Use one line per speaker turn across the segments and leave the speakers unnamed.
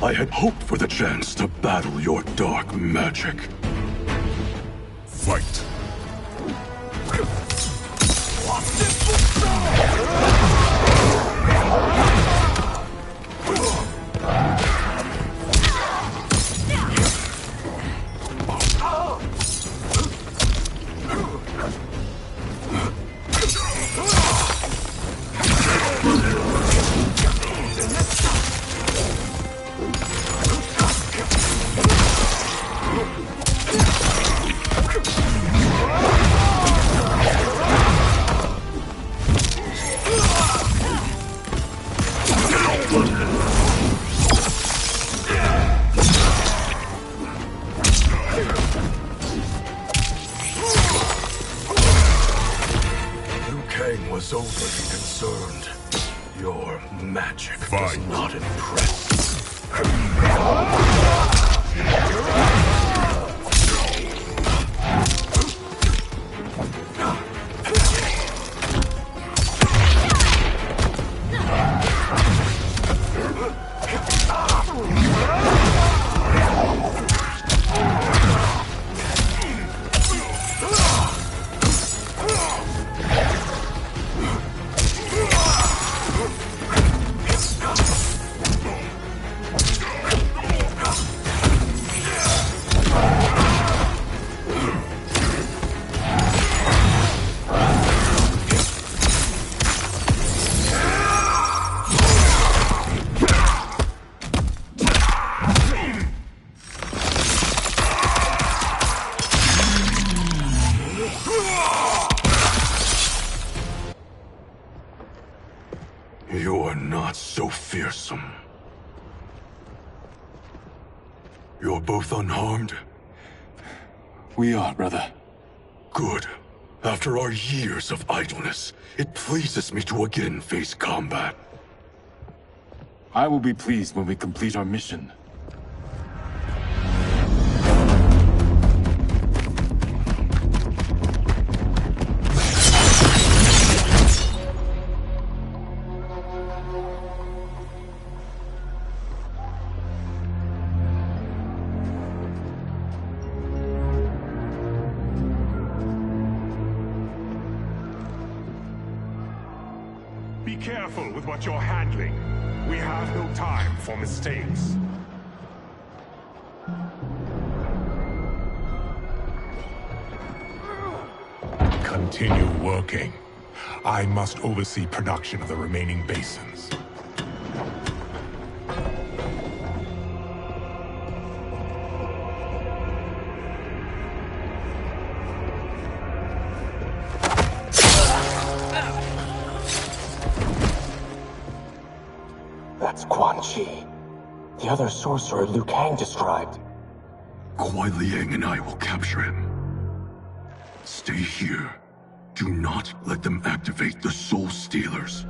I had hoped for the chance to battle your dark magic.
Fight!
Was overly concerned. Your magic does not impress. You're not so fearsome. You're both unharmed?
We are, brother.
Good. After our years of idleness, it pleases me to again face combat.
I will be pleased when we complete our mission.
Be careful with what you're handling. We have no time for mistakes. Continue working. I must oversee production of the remaining basins.
That's Quan Chi. The other sorcerer Liu Kang described.
Kuai Liang and I will capture him. Stay here. Do not let them activate the Soul Stealers.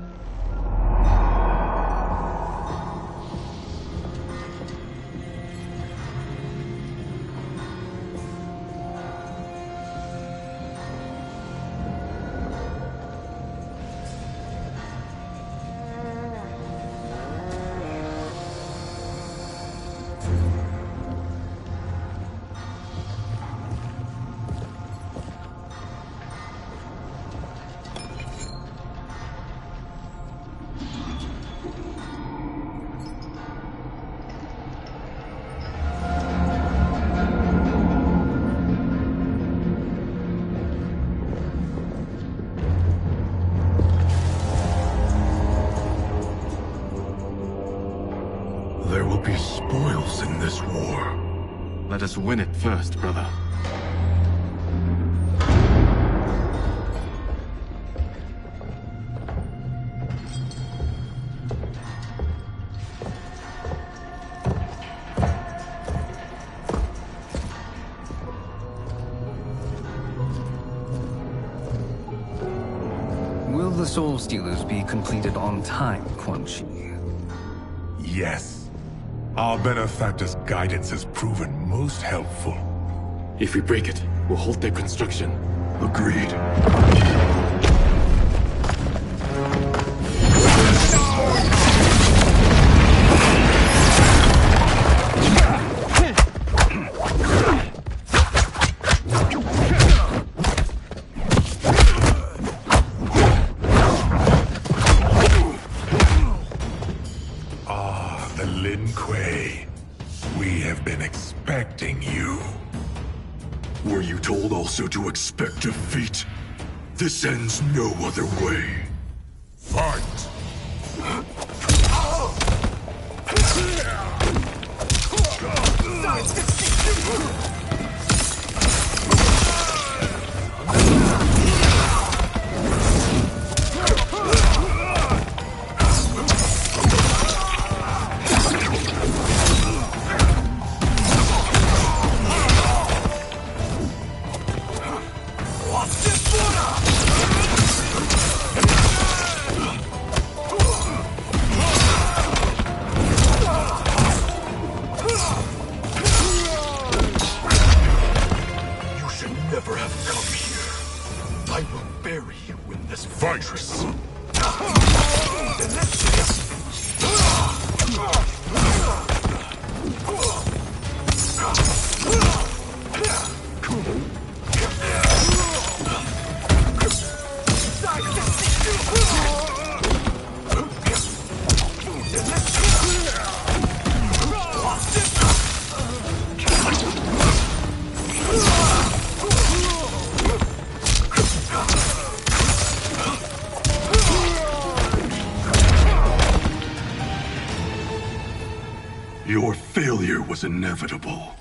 There will be spoils in this war.
Let us win it first, brother.
Will the Soul Stealers be completed on time, Quan Chi?
Yes. Our benefactor's guidance has proven most helpful.
If we break it, we'll halt their construction.
Agreed.
We have been expecting you.
Were you told also to expect defeat? This ends no other way.
Fight!
Never have come here. I will bury you in this fortress. Your failure was inevitable.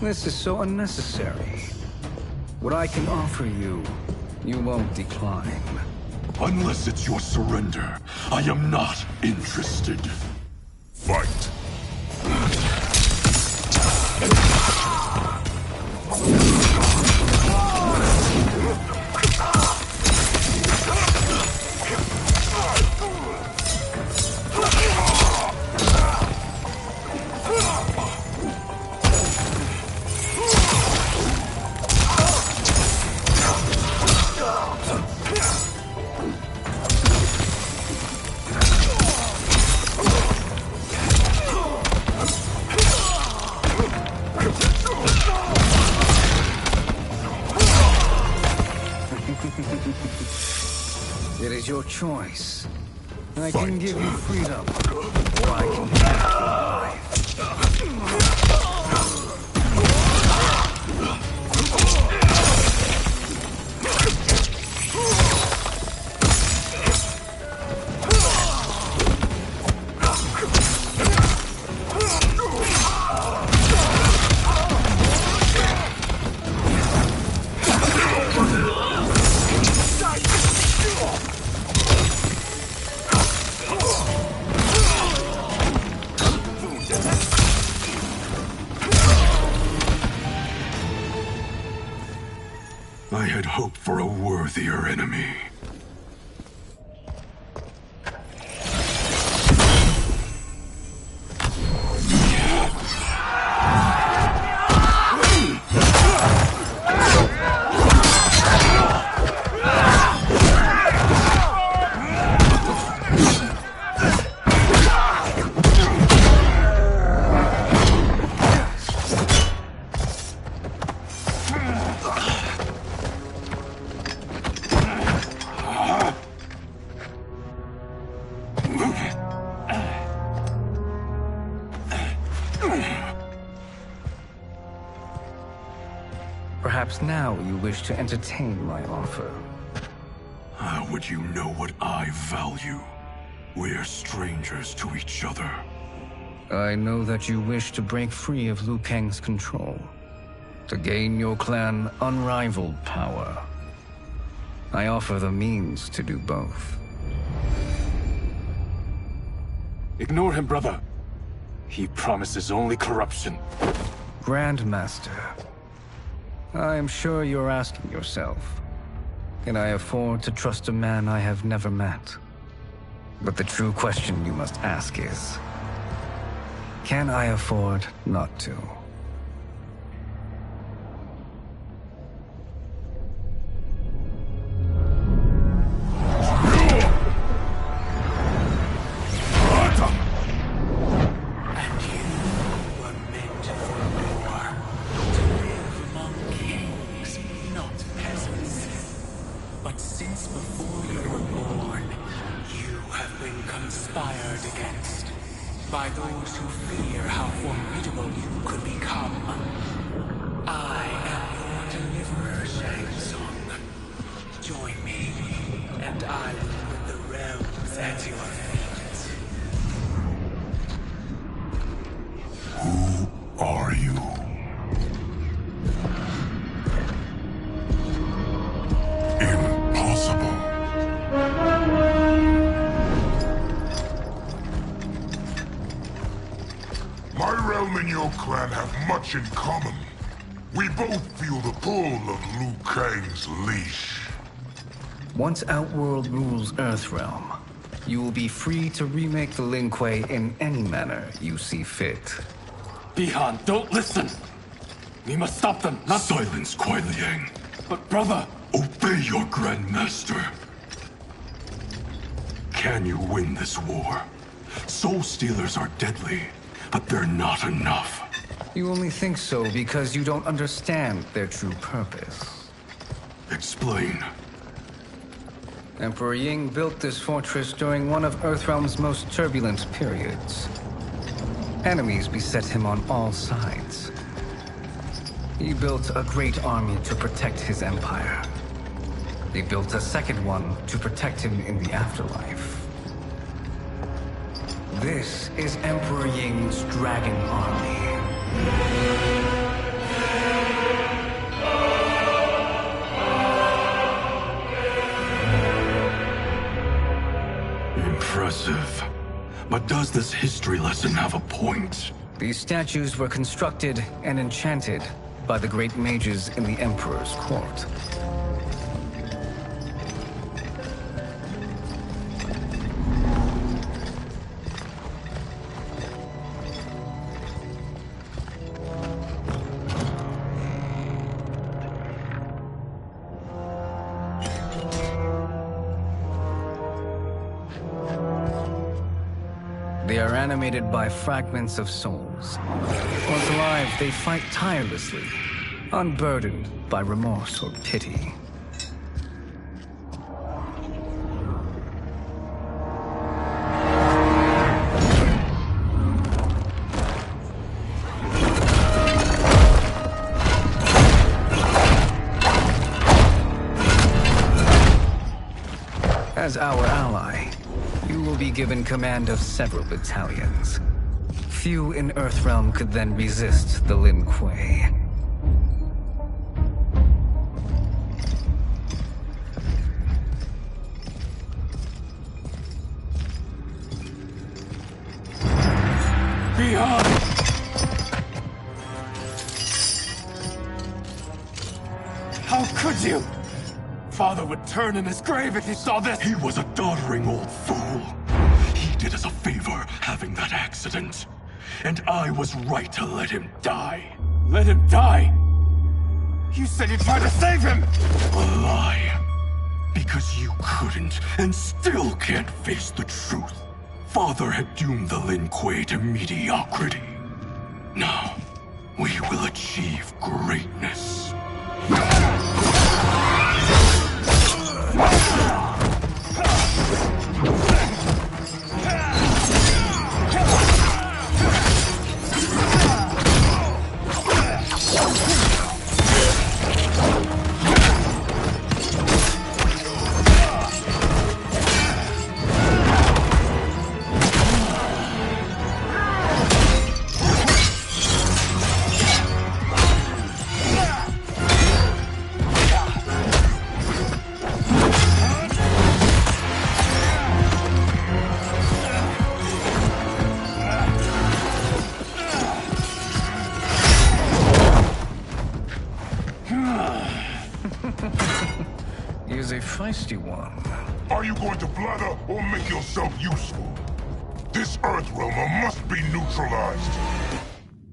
This is so unnecessary. What I can offer you, you won't decline.
Unless it's your surrender, I am not interested.
Fight!
It is your choice. I can give you freedom, or I can take your life.
for a worthier enemy.
Perhaps now you wish to entertain my offer.
How would you know what I value? We're strangers to each other.
I know that you wish to break free of Liu Kang's control, to gain your clan unrivaled power. I offer the means to do both.
Ignore him, brother. He promises only corruption.
Grandmaster, I am sure you're asking yourself, can I afford to trust a man I have never met? But the true question you must ask is, can I afford not to?
But since before you were born, you have been conspired against by those who fear how formidable you could become. I am your deliverer, Shang Tsung. Join me, and I will put the realms at your feet.
Who are you? Impossible. My realm and your clan have much in common. We both feel the pull of Liu Kang's leash.
Once Outworld rules Earthrealm, you will be free to remake the Lin Kuei in any manner you see fit.
Bihan, don't listen! We must stop them, not—
Silence, Kuai Liang.
But brother!
Obey your Grandmaster. Can you win this war? Soul Stealers are deadly, but they're not enough.
You only think so because you don't understand their true purpose.
Explain.
Emperor Ying built this fortress during one of Earthrealm's most turbulent periods. Enemies beset him on all sides. He built a great army to protect his empire. He built a second one to protect him in the afterlife. This is Emperor Ying's Dragon Army.
Impressive. But does this history lesson have a point?
These statues were constructed and enchanted by the great mages in the Emperor's court. They are animated by fragments of souls. Once alive, they fight tirelessly, unburdened by remorse or pity. As our ally, you will be given command of several battalions. Few in Earthrealm could then resist the Lin Kuei.
Bihan! How could you? Father would turn in his grave if he saw this!
He was a doddering old fool. He did us a favor having that accident. And I was right to let him die.
Let him die? You said you tried to save him!
A lie. Because you couldn't, and still can't face the truth. Father had doomed the Lin Kuei to mediocrity. Now, we will achieve greatness.
He is a feisty one.
Are you going to blather or make yourself useful? This Earthrealmer must be neutralized.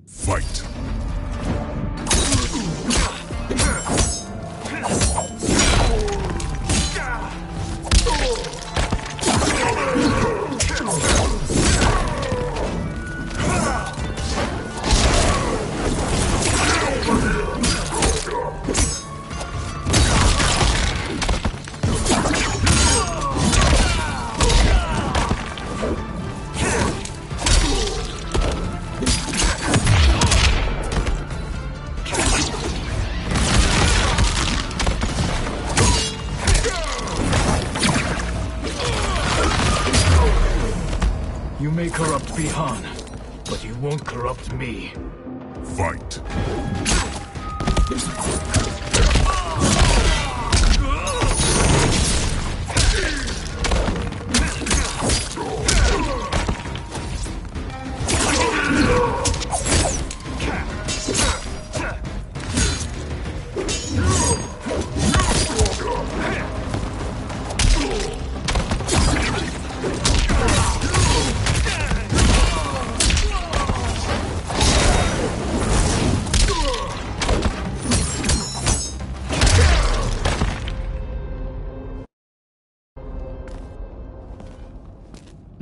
Fight.
You may corrupt Bihan, but you won't corrupt me.
Fight.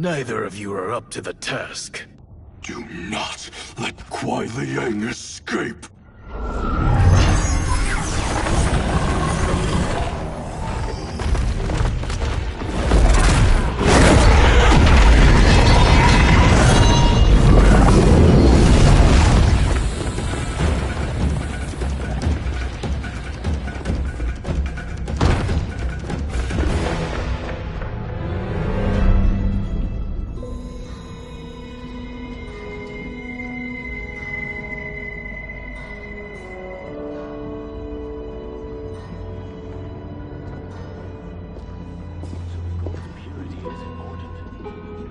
Neither of you are up to the task.
Do not let Kuai Liang escape.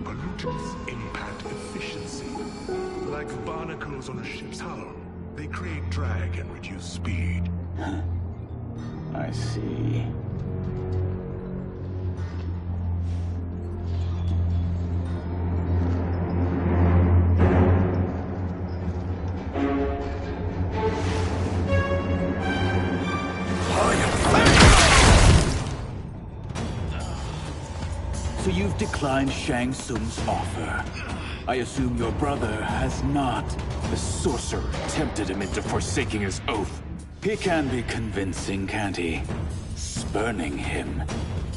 Pollutants impact efficiency. Like barnacles on a ship's hull, they create drag and reduce speed.
I see. So you've declined Shang Tsung's offer. I assume your brother has not.
The sorcerer tempted him into forsaking his oath.
He can be convincing, can't he? Spurning him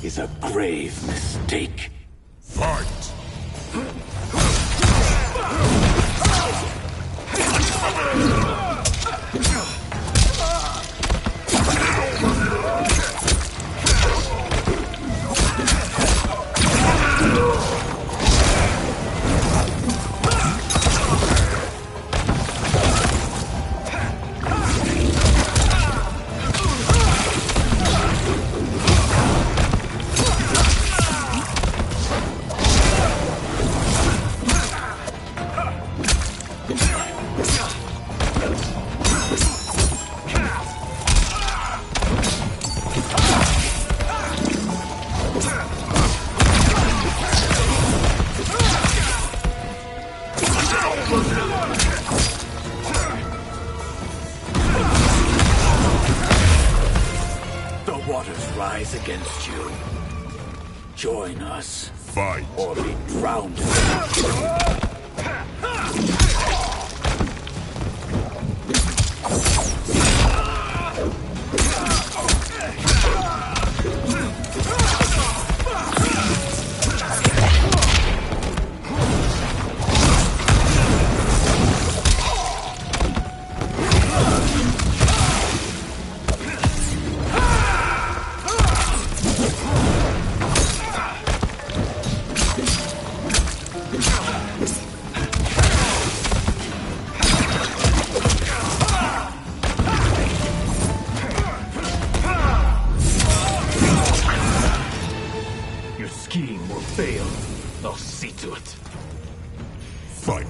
is a grave mistake.
Fight!
rise against you. Join us.
Fight.
Or be drowned.
I'll see to it.
Fight.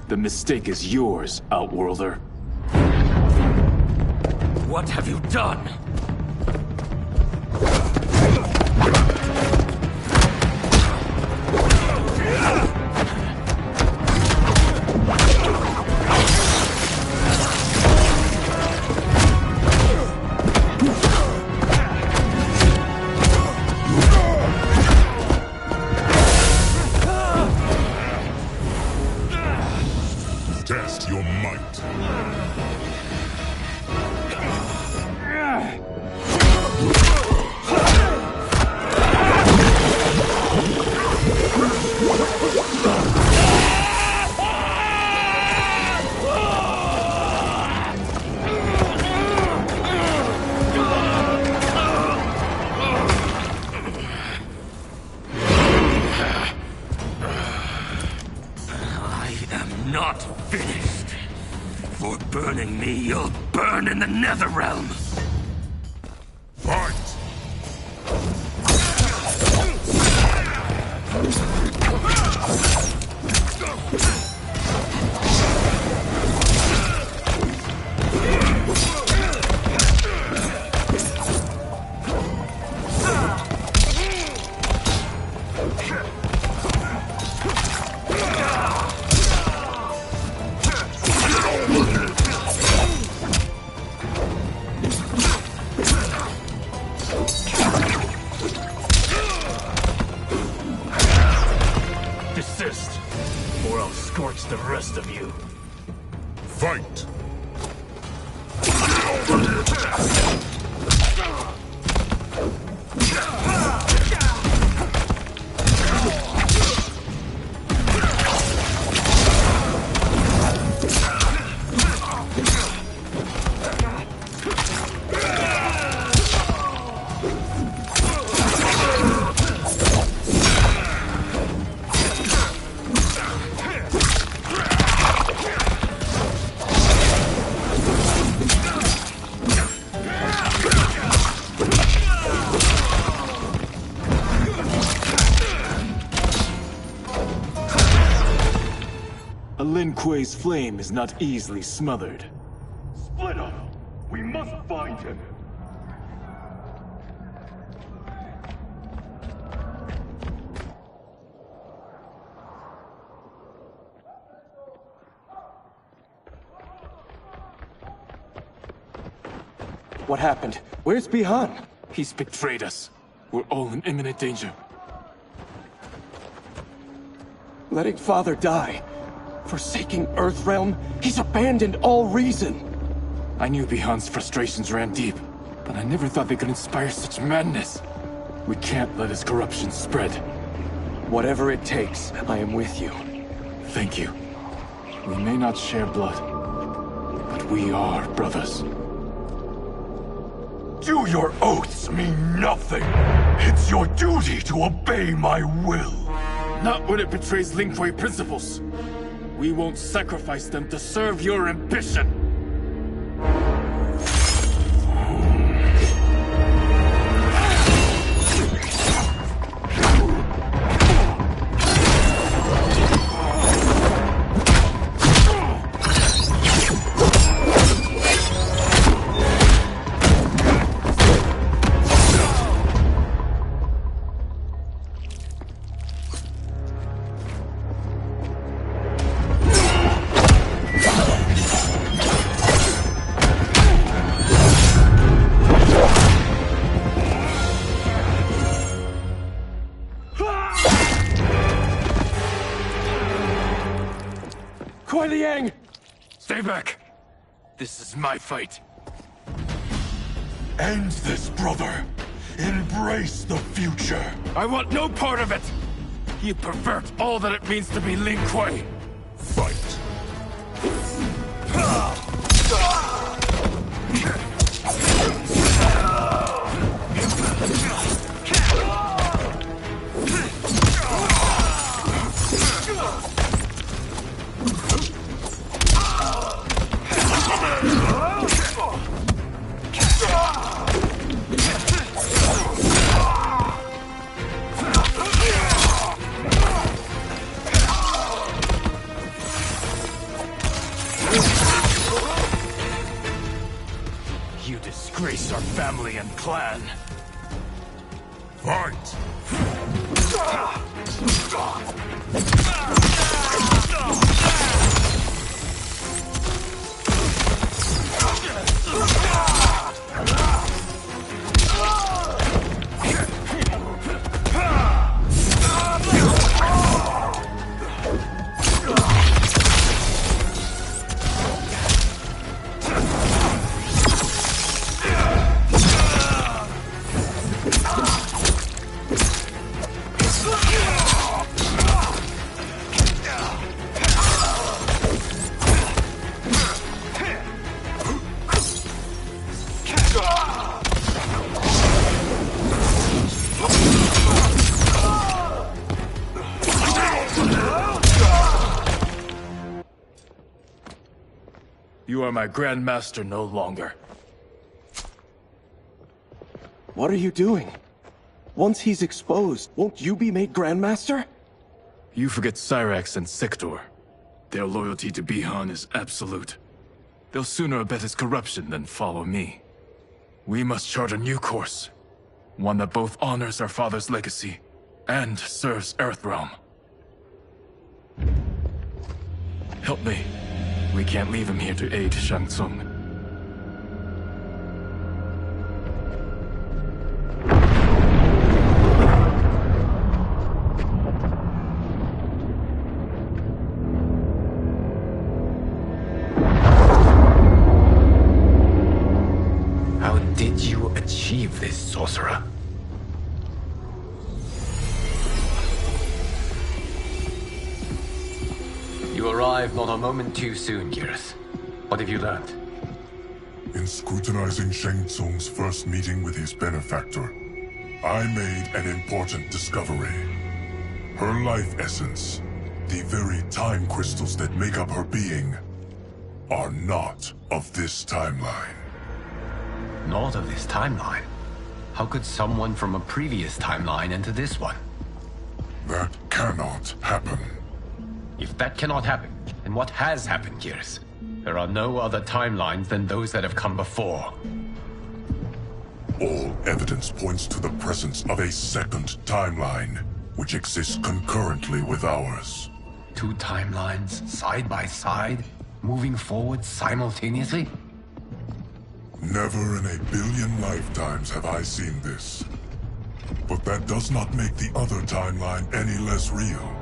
The mistake is yours, Outworlder.
What have you done?
Test your might.
Not finished. For burning me, you'll burn in the Netherrealm.
Fight!
Desist, or I'll scorch the rest of you.
Fight!
A Lin Kuei's flame is not easily smothered.
Split up! We must find him!
What happened? Where's Bihan? He's betrayed us. We're all in imminent danger. Letting Father die. Forsaking Earthrealm, he's abandoned all reason. I knew Bihan's frustrations ran deep, but I never thought they could inspire such madness. We can't let his corruption spread. Whatever it takes, I am with you. Thank you. We may not share blood, but we are brothers.
Do your oaths mean nothing? It's your duty to obey my will.
Not when it betrays Lin Kuei principles. We won't sacrifice them to serve your ambition. Stay back! This is my fight.
End this, brother. Embrace the future.
I want no part of it! You pervert all that it means to be Lin Kuei.
Fight.
You disgrace our family and clan.
Fight!
You are my Grandmaster no longer.
What are you doing? Once he's exposed, won't you be made Grandmaster?
You forget Cyrax and Sector. Their loyalty to Bihan is absolute. They'll sooner abet his corruption than follow me. We must chart a new course. One that both honors our father's legacy and serves Earthrealm. Help me. We can't leave him here to aid Shang Tsung.
How did you achieve this, sorcerer? You arrived not a moment too soon, Geras. What have you learned?
In scrutinizing Shang Tsung's first meeting with his benefactor, I made an important discovery. Her life essence, the very time crystals that make up her being, are not of this timeline.
Not of this timeline? How could someone from a previous timeline enter this one?
That cannot happen.
If that cannot happen, then what has happened, Geras? There are no other timelines than those that have come before.
All evidence points to the presence of a second timeline, which exists concurrently with ours.
Two timelines, side by side, moving forward simultaneously?
Never in a billion lifetimes have I seen this. But that does not make the other timeline any less real.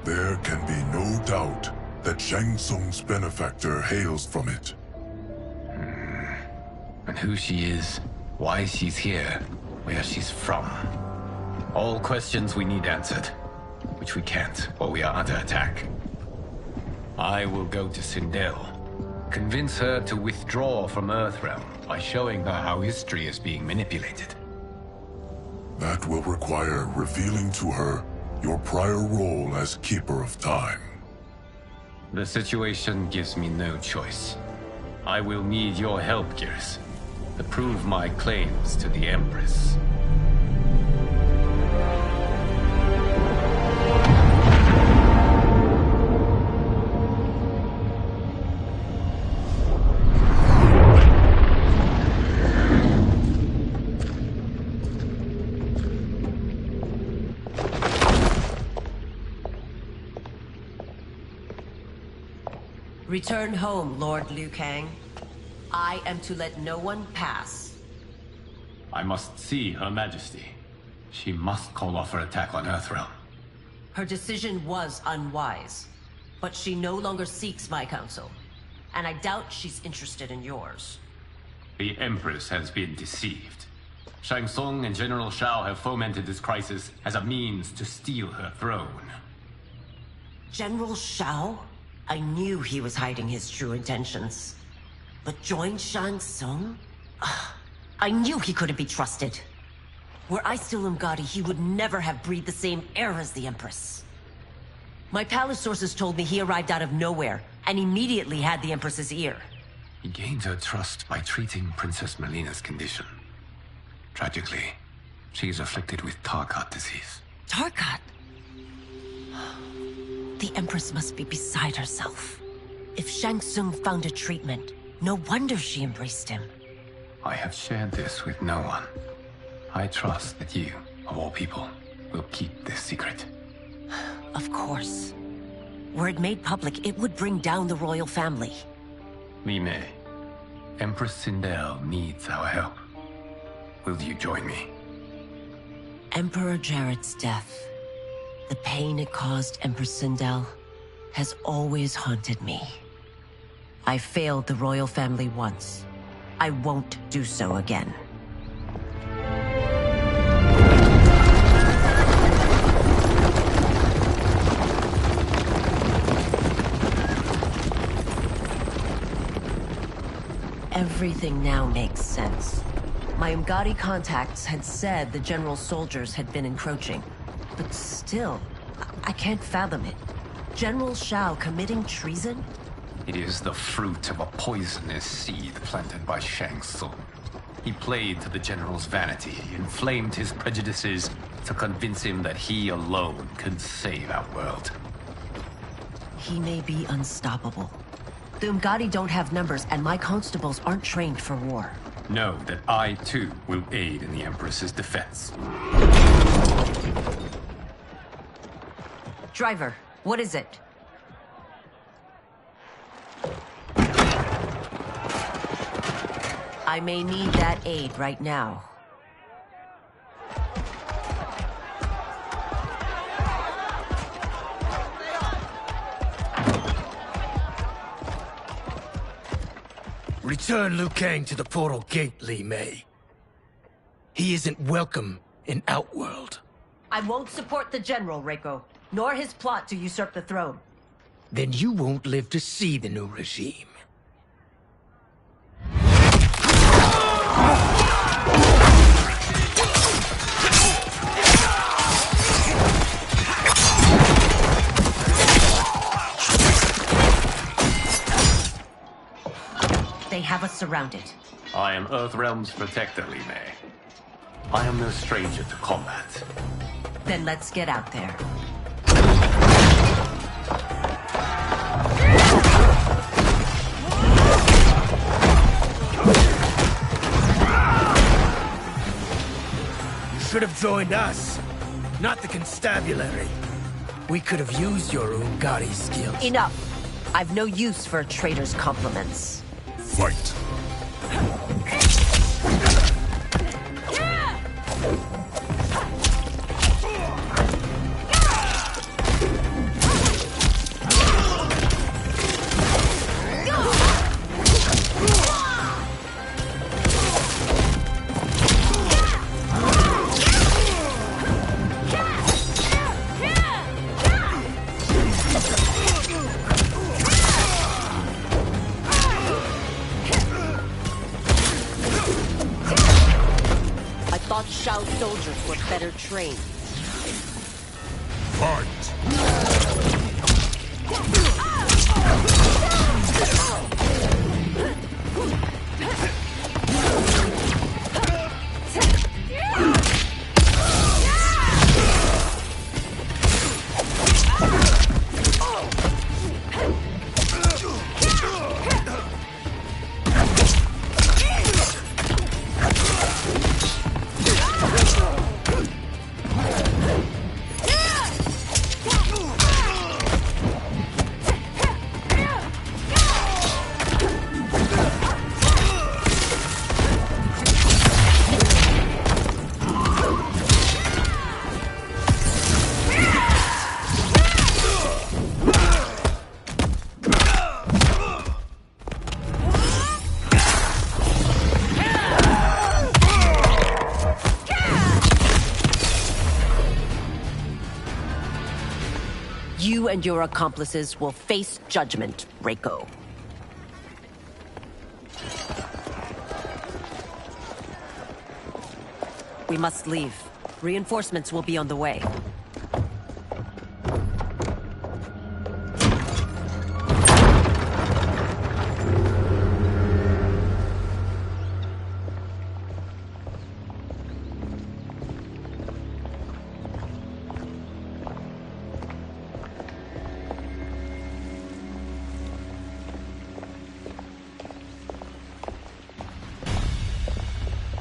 There can be no doubt that Shang Tsung's benefactor hails from it.
And who she is, why she's here, where she's from. All questions we need answered. Which we can't, or we are under attack. I will go to Sindel. Convince her to withdraw from Earthrealm by showing her how history is being manipulated.
That will require revealing to her your prior role as Keeper of Time.
The situation gives me no choice. I will need your help, Gears, to prove my claims to the Empress.
Return home, Lord Liu Kang. I am to let no one pass.
I must see Her Majesty. She must call off her attack on Earthrealm.
Her decision was unwise, but she no longer seeks my counsel, and I doubt she's interested in yours.
The Empress has been deceived. Shang Tsung and General Shao have fomented this crisis as a means to steal her throne.
General Shao? I knew he was hiding his true intentions. But join Shang Tsung? I knew he couldn't be trusted. Were I still Umgadi, he would never have breathed the same air as the Empress. My palace sources told me he arrived out of nowhere, and immediately had the Empress's ear.
He gained her trust by treating Princess Melina's condition. Tragically, she is afflicted with Tarkat disease.
Tarkat? The Empress must be beside herself. If Shang Tsung found a treatment, no wonder she embraced him.
I have shared this with no one. I trust that you, of all people, will keep this secret.
Of course. Were it made public, it would bring down the royal family.
Li Mei, Empress Sindel needs our help. Will you join me?
Emperor Jarrett's death, the pain it caused Empress Sindel, has always haunted me. I failed the royal family once. I won't do so again. Everything now makes sense. My Umgadi contacts had said the general's soldiers had been encroaching. But still, I can't fathom it. General Shao committing treason?
It is the fruit of a poisonous seed planted by Shang Tsung. He played to the general's vanity, inflamed his prejudices to convince him that he alone could save our world.
He may be unstoppable. The Umgadi don't have numbers, and my constables aren't trained for war.
Know that I, too, will aid in the Empress's defense.
Driver, what is it? I may need that aid right now.
Return Liu Kang to the portal gate, Li Mei. He isn't welcome in Outworld.
I won't support the General, Reiko, nor his plot to usurp the throne.
Then you won't live to see the new regime.
They have us surrounded.
I am Earthrealm's protector, Li Mei. I am no stranger to combat.
Then let's get out there.
You should have joined us, not the constabulary. We could have used your Umgadi skills.
Enough! I've no use for a traitor's compliments.
Fight.
Shao's soldiers were better trained. You and your accomplices will face judgment, Reiko. We must leave. Reinforcements will be on the way.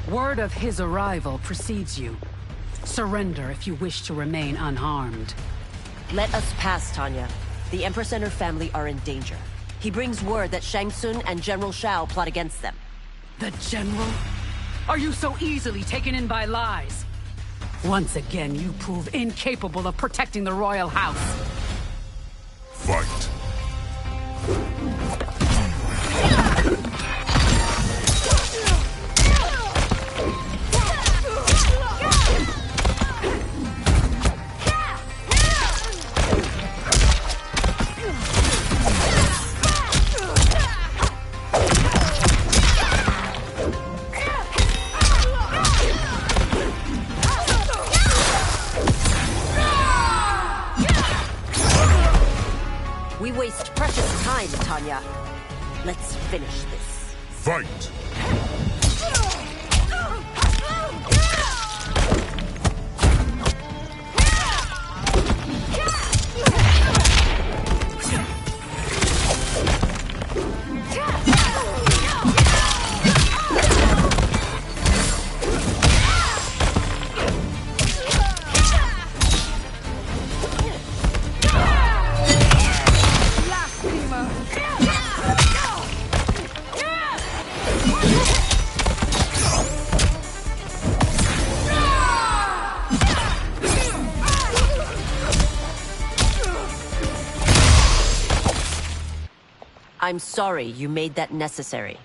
Word of his arrival precedes you. Surrender if you wish to remain unharmed.
Let us pass, Tanya. The Empress and her family are in danger. He brings word that Shang Tsung and General Shao plot against them.
The General? Are you so easily taken in by lies? Once again, you prove incapable of protecting the royal house.
Fight.
We waste precious time, Tanya. Let's finish this.
Fight!
I'm sorry you made that necessary.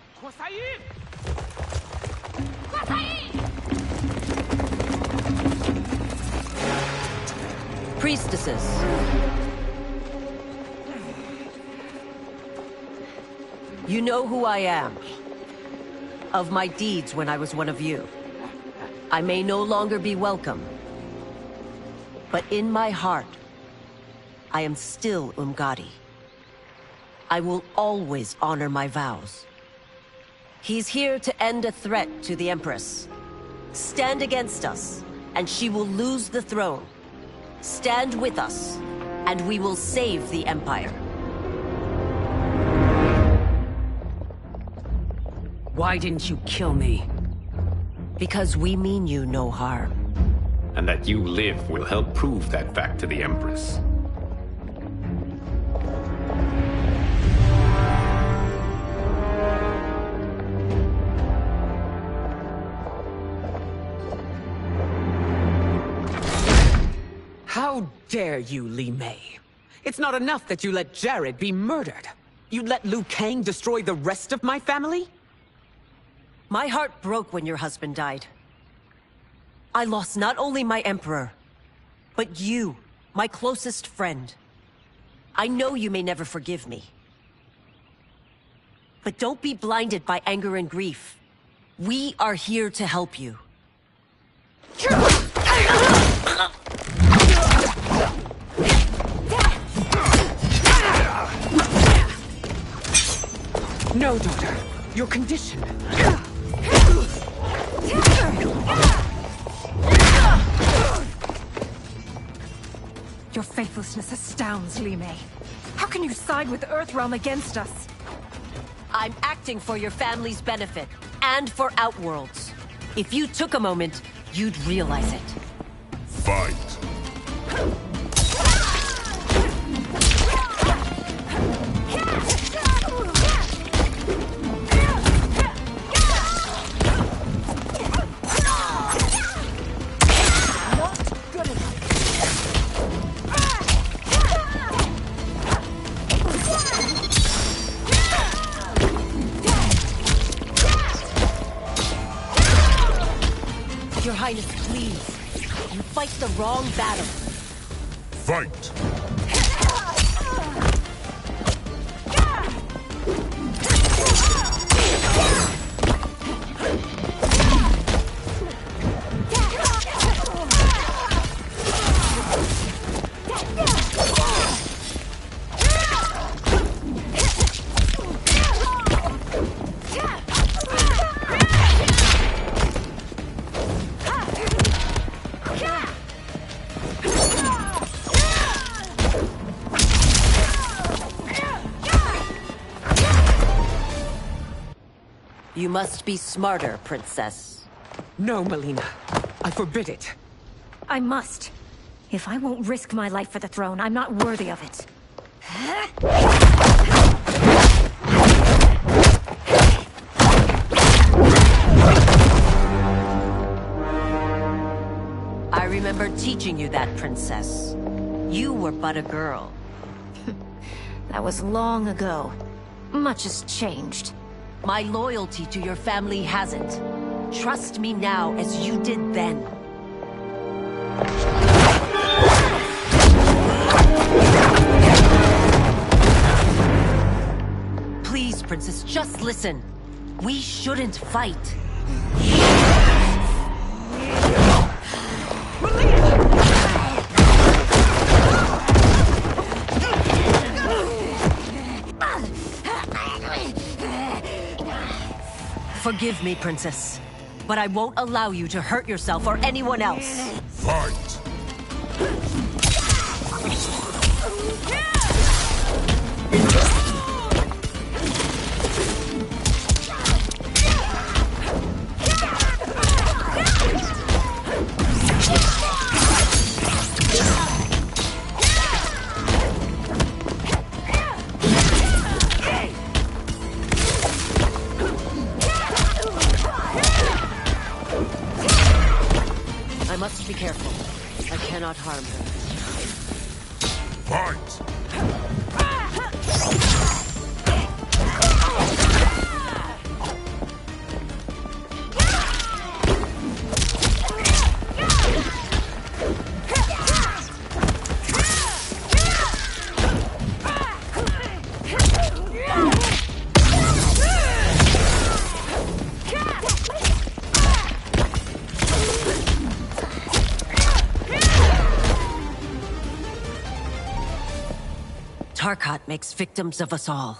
Priestesses. You know who I am. Of my deeds when I was one of you. I may no longer be welcome. But in my heart, I am still Umgadi. I will always honor my vows. He's here to end a threat to the Empress. Stand against us, and she will lose the throne. Stand with us, and we will save the Empire.
Why didn't you kill me?
Because we mean you no harm.
And that you live will help prove that fact to the Empress.
How dare you, Li Mei? It's not enough that you let Jared be murdered. You let Liu Kang destroy the rest of my family?
My heart broke when your husband died. I lost not only my emperor, but you, my closest friend. I know you may never forgive me. But don't be blinded by anger and grief. We are here to help you.
No, daughter. Your condition.
Your faithlessness astounds, Li Mei. How can you side with Earthrealm against us?
I'm acting for your family's benefit, and for Outworlds. If you took a moment, you'd realize it.
Fight!
Your Highness, please. You fight the wrong battle.
Fight!
You must be smarter, Princess.
No, Melina. I forbid it.
I must. If I won't risk my life for the throne, I'm not worthy of it.
I remember teaching you that, Princess. You were but a girl.
That was long ago. Much has changed.
My loyalty to your family hasn't. Trust me now as you did then. Please, Princess, just listen. We shouldn't fight. Forgive me, Princess, but I won't allow you to hurt yourself or anyone else.
Fight!
I must be careful. I cannot harm her.
Fight!
Tarkat makes victims of us all.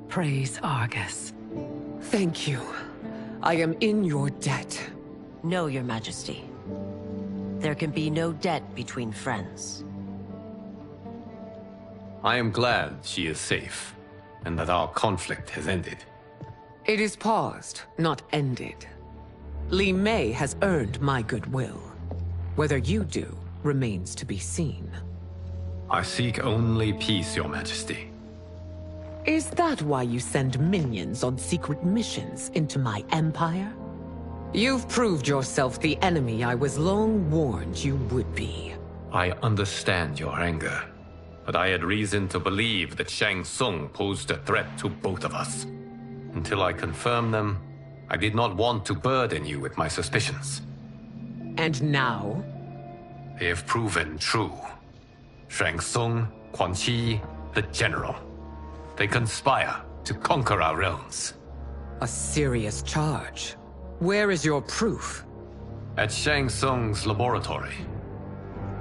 Praise Argus. Thank you. I am in your debt.
No, Your Majesty. There can be no debt between friends.
I am glad she is safe, and that our conflict has ended.
It is paused, not ended. Li Mei has earned my goodwill. Whether you do remains to be seen.
I seek only peace, Your Majesty.
Is that why you send minions on secret missions into my empire? You've proved yourself the enemy I was long warned you would be.
I understand your anger, but I had reason to believe that Shang Tsung posed a threat to both of us. Until I confirm them, I did not want to burden you with my suspicions.
And now?
They have proven true. Shang Tsung, Quan Chi, the General. They conspire to conquer our realms.
A serious charge. Where is your proof?
At Shang Tsung's laboratory.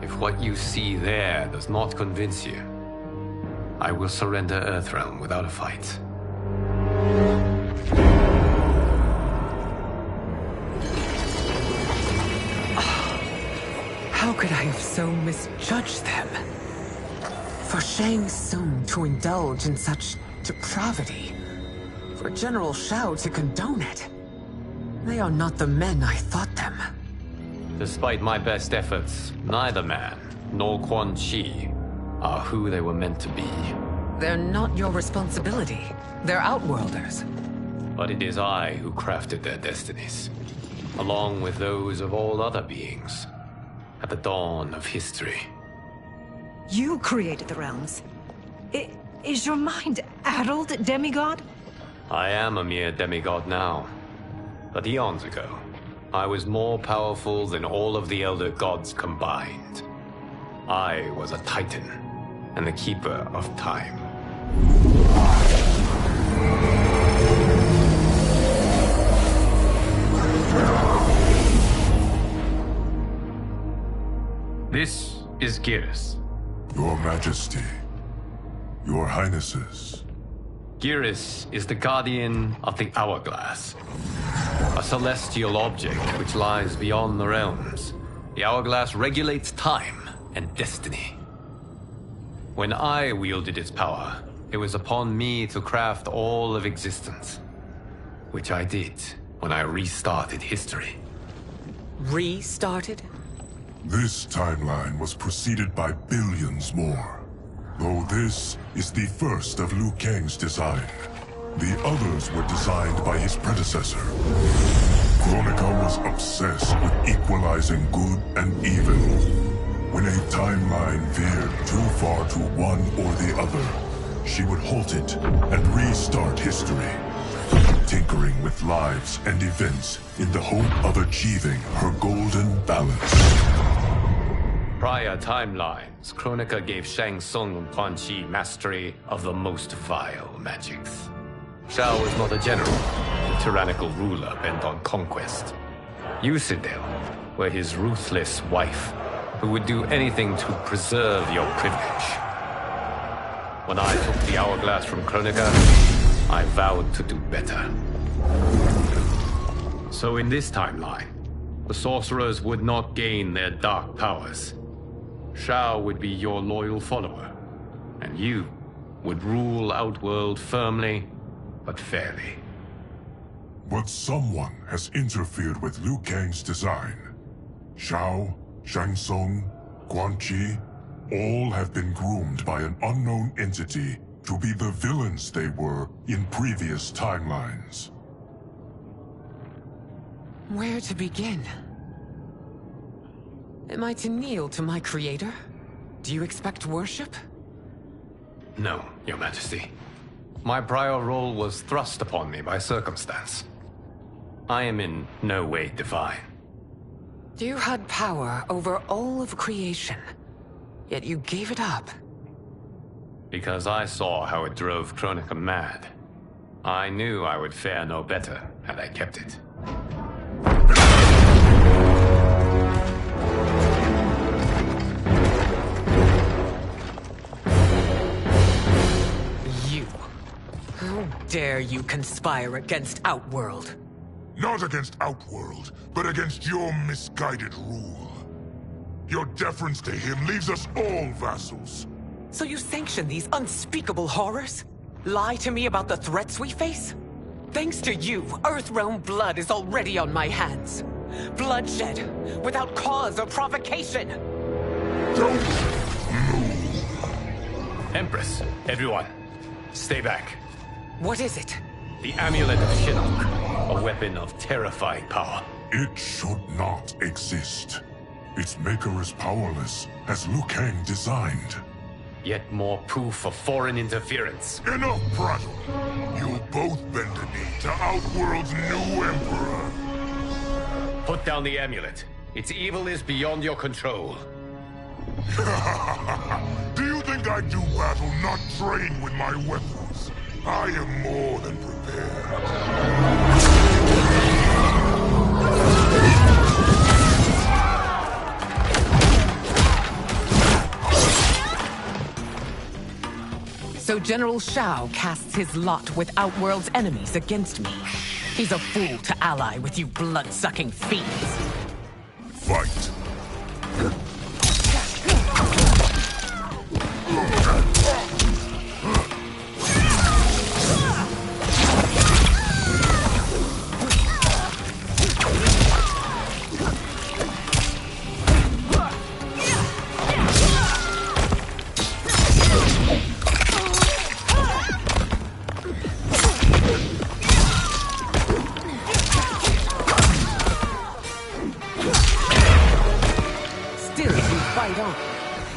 If what you see there does not convince you, I will surrender Earthrealm without a fight.
How could I have so misjudged them? For Shang Tsung to indulge in such depravity, for General Shao to condone it, they are not the men I thought them.
Despite my best efforts, neither man nor Quan Chi are who they were meant to be.
They're not your responsibility. They're Outworlders.
But it is I who crafted their destinies, along with those of all other beings, at the dawn of history.
You created the realms. Is your mind addled, demigod?
I am a mere demigod now. But eons ago, I was more powerful than all of the Elder Gods combined. I was a Titan, and the Keeper of Time. This is Geras.
Your Majesty. Your Highnesses.
Geras is the guardian of the Hourglass. A celestial object which lies beyond the realms. The Hourglass regulates time and destiny. When I wielded its power, it was upon me to craft all of existence. Which I did when I restarted history.
Restarted?
This timeline was preceded by billions more. Though this is the first of Liu Kang's design. The others were designed by his predecessor. Kronika was obsessed with equalizing good and evil. When a timeline veered too far to one or the other, she would halt it and restart history, tinkering with lives and events in the hope of achieving her golden balance.
Prior timelines, Kronika gave Shang Tsung and Quan Chi mastery of the most vile magics. Shao was not a general, a tyrannical ruler bent on conquest. You, Sindel, were his ruthless wife, who would do anything to preserve your privilege. When I took the Hourglass from Kronika, I vowed to do better. So in this timeline, the sorcerers would not gain their dark powers. Shao would be your loyal follower, and you would rule Outworld firmly, but fairly.
But someone has interfered with Liu Kang's design. Shao, Shang Tsung, Quan Chi, all have been groomed by an unknown entity to be the villains they were in previous timelines.
Where to begin? Am I to kneel to my creator? Do you expect worship?
No, Your Majesty. My prior role was thrust upon me by circumstance. I am in no way divine.
You had power over all of creation, yet you gave it up.
Because I saw how it drove Kronika mad. I knew I would fare no better had I kept it.
You. How dare you conspire against Outworld?
Not against Outworld, but against your misguided rule. Your deference to him leaves us all vassals.
So you sanction these unspeakable horrors? Lie to me about the threats we face? Thanks to you, Earthrealm blood is already on my hands. Bloodshed, without cause or provocation.
Don't move.
Empress, everyone, stay back.
What is it?
The Amulet of Shinnok, a weapon of terrifying power.
It should not exist. Its maker is powerless, as Liu Kang designed.
Yet more proof of foreign interference.
Enough prattle! You'll both bend a knee to Outworld's new Emperor.
Put down the amulet. Its evil is beyond your control.
Do you think I do battle not trained with my weapons? I am more than prepared.
So General Shao casts his lot with Outworld's enemies against me. He's a fool to ally with you blood-sucking fiends.
Fight.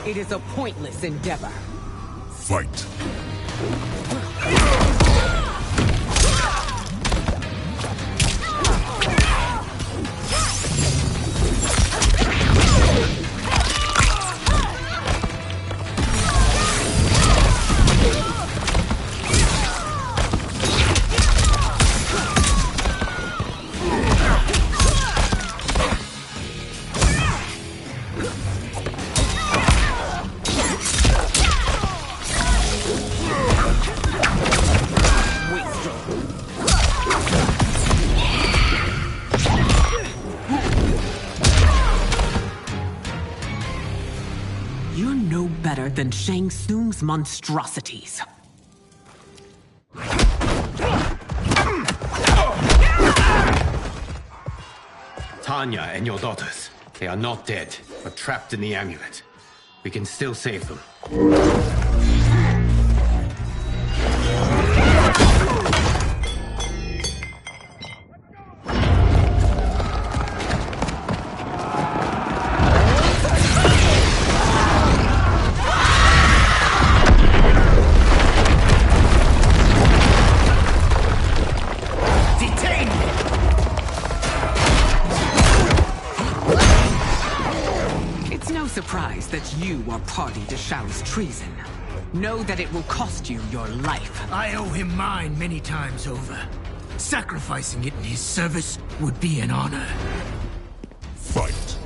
It is a pointless endeavor.
Fight.
Than Shang Tsung's monstrosities.
Tanya and your daughters. They are not dead, but trapped in the amulet. We can still save them.
That you are party to Shao's treason. Know that it will cost you your life.
I owe him mine many times over. Sacrificing it in his service would be an honor.
Fight.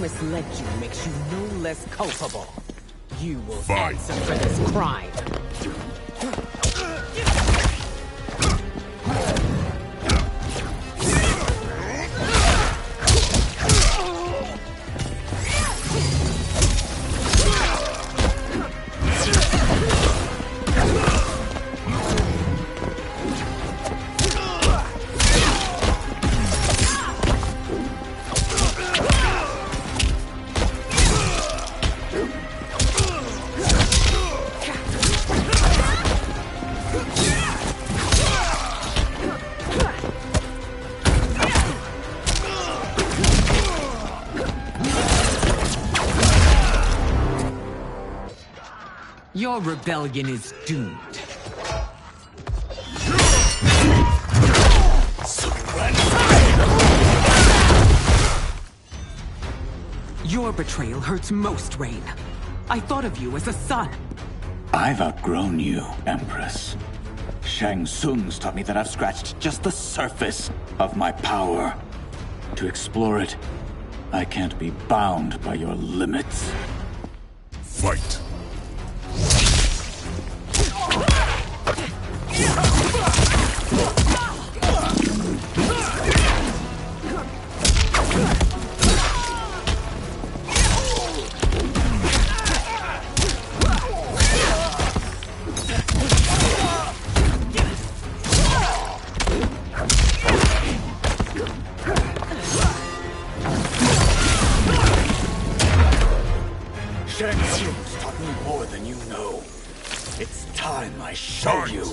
misled you makes you no less culpable. You will answer for this crime. Your rebellion is doomed.
Surrender!
Your betrayal hurts most, Rain. I thought of you as a son.
I've outgrown you, Empress. Shang Tsung's taught me that I've scratched just the surface of my power. To explore it, I can't be bound by your limits.
Fight!
Shang Tsung's taught me more than you know. It's time I show you.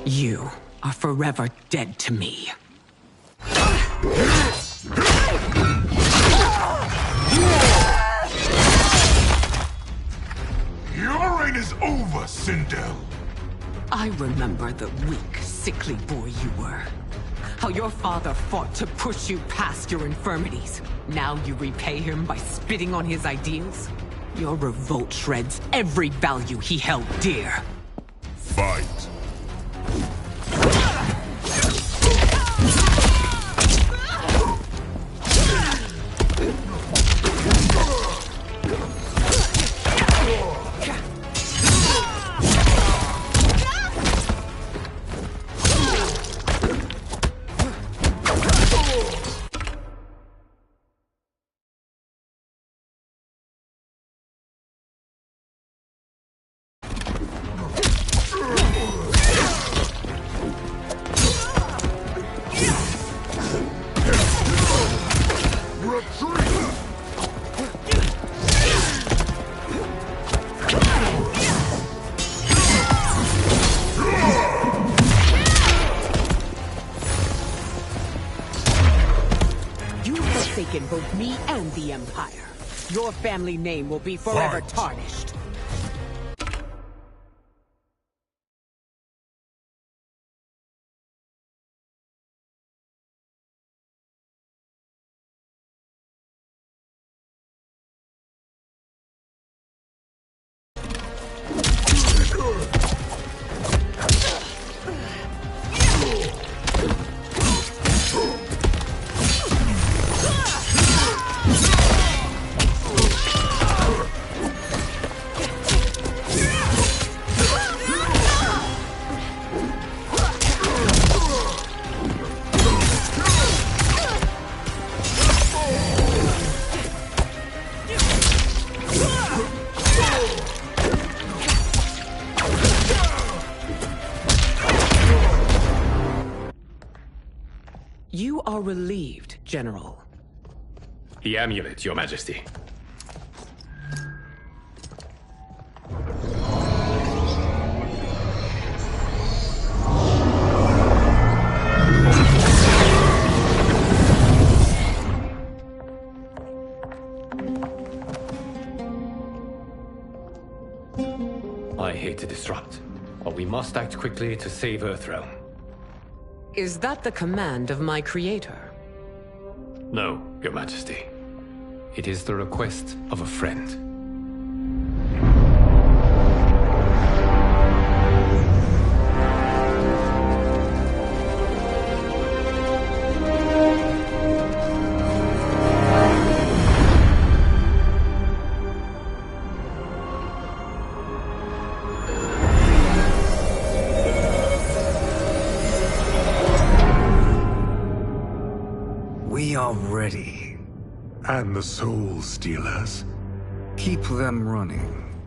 You are forever dead to me.
Your reign is over, Sindel.
I remember the weak, sickly boy you were. How your father fought to push you past your infirmities. Now you repay him by spitting on his ideals? Your revolt shreds every value he held dear.
Fight!
Forsaken both me and the Empire. Your family name will be forever tarnished. You are relieved, General.
The amulet, Your Majesty. I hate to disrupt, but we must act quickly to save Earthrealm.
Is that the command of my creator?
No, Your Majesty. It is the request of a friend.
We are ready.
And the Soul Stealers?
Keep them running.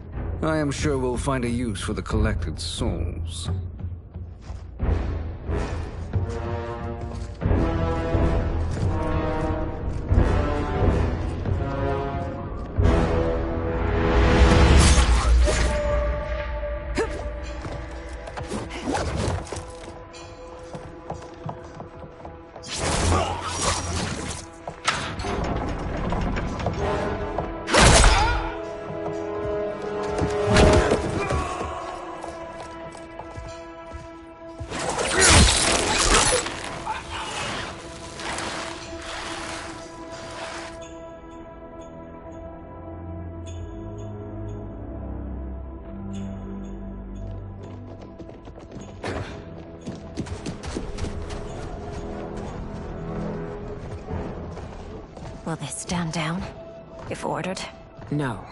I am sure we'll find a use for the collected souls.
Will they stand down, if ordered?
No.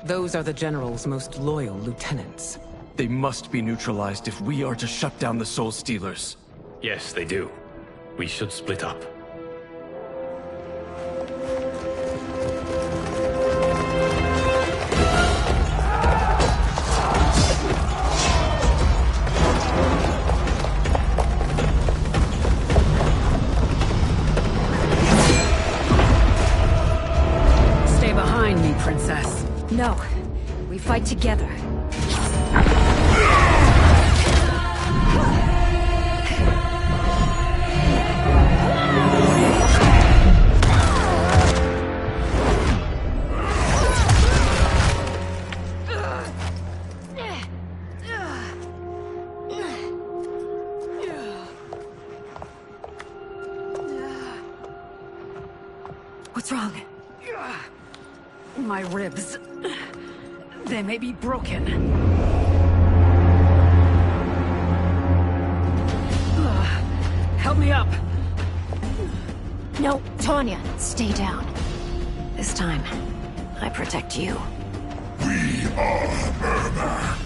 Those are the General's most loyal lieutenants.
They must be neutralized if we are to shut down the Soul Stealers.
Yes, they do. We should split up.
Stay behind me, Princess.
No. We fight together. What's wrong?
My ribs. They may be broken. Help me up.
No, Tanya, stay down. This time, I protect you.
We are Ermac.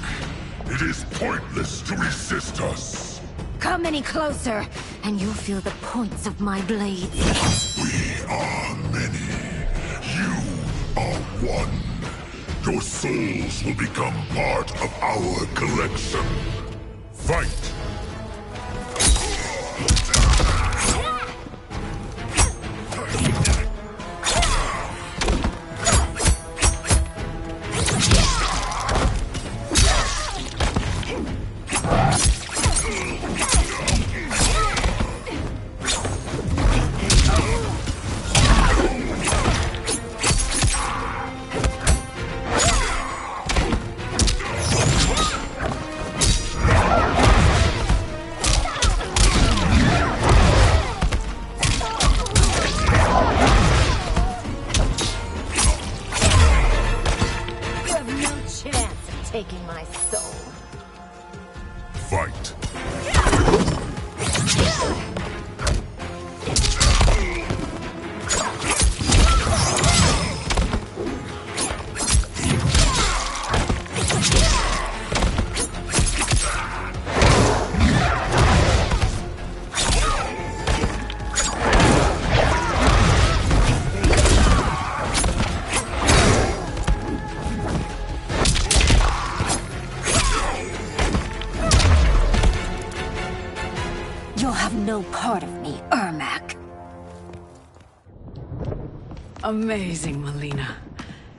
It is pointless to resist us.
Come any closer, and you'll feel the points of my blades.
We are many. You are one. Your souls will become part of our collection. Fight!
Taking my soul.
Fight.
You'll have no part of me, Ermac.
Amazing, Melina.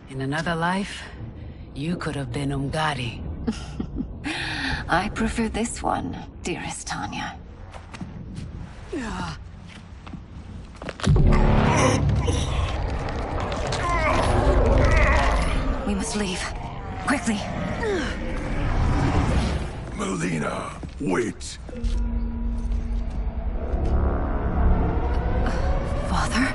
In another life, you could have been Umgadi.
I prefer this one, dearest Tanya. We must leave. Quickly.
Melina, wait.
Father?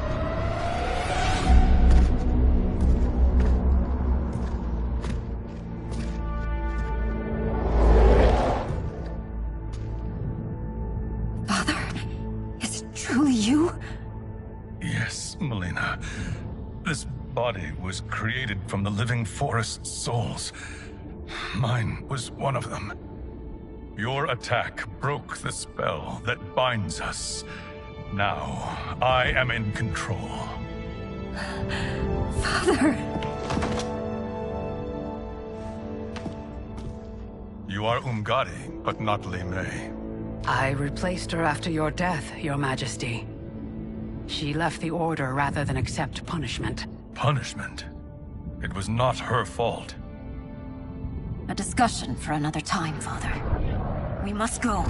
Father? Is it truly you?
Yes, Melina. This body was created from the living forest's souls. Mine was one of them. Your attack broke the spell that binds us. Now, I am in control.
Father!
You are Umgadi, but not Li Mei.
I replaced her after your death, Your Majesty. She left the Order rather than accept punishment.
Punishment? It was not her fault.
A discussion for another time, Father. We must go.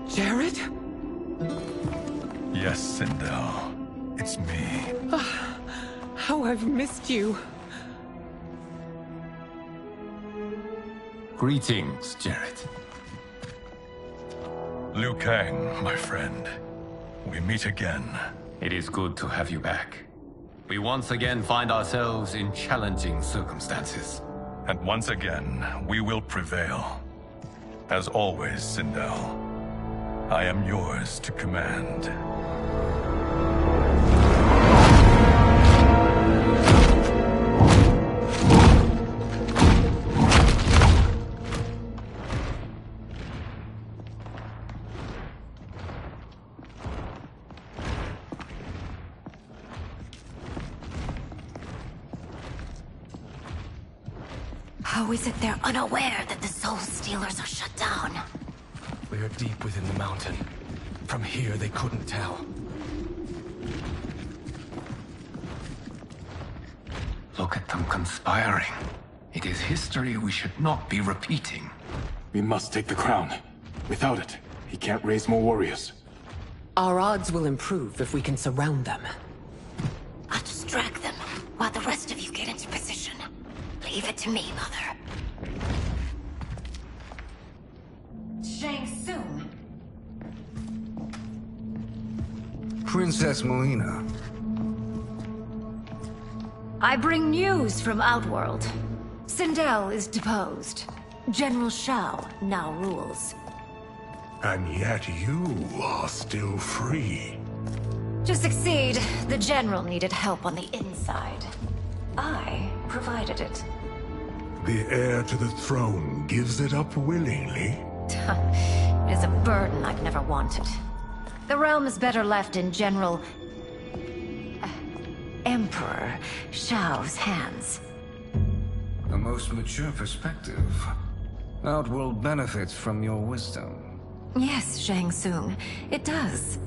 Jared?
Yes, Sindel. It's me.
How I've missed you.
Greetings, Jarrett.
Liu Kang, my friend. We meet again.
It is good to have you back. We once again find ourselves in challenging circumstances.
And once again, we will prevail. As always, Sindel, I am yours to command.
How is it they're unaware that the Soul Stealers are shut down?
We are deep within the mountain. From here, they couldn't tell.
Look at them conspiring. It is history we should not be repeating.
We must take the crown. Without it, he can't raise more warriors.
Our odds will improve if we can surround them.
I'll distract them while the rest of you get into position. Leave it to me, Mother. Shang Tsung.
Princess Melina.
I bring news from Outworld. Sindel is deposed. General Shao now rules.
And yet you are still free.
To succeed, the General needed help on the inside. I provided it.
The heir to the throne gives it up willingly.
It is a burden I've never wanted. The realm is better left in General... Emperor Shao's hands.
A most mature perspective. Outworld benefits from your wisdom.
Yes, Shang Tsung, it does.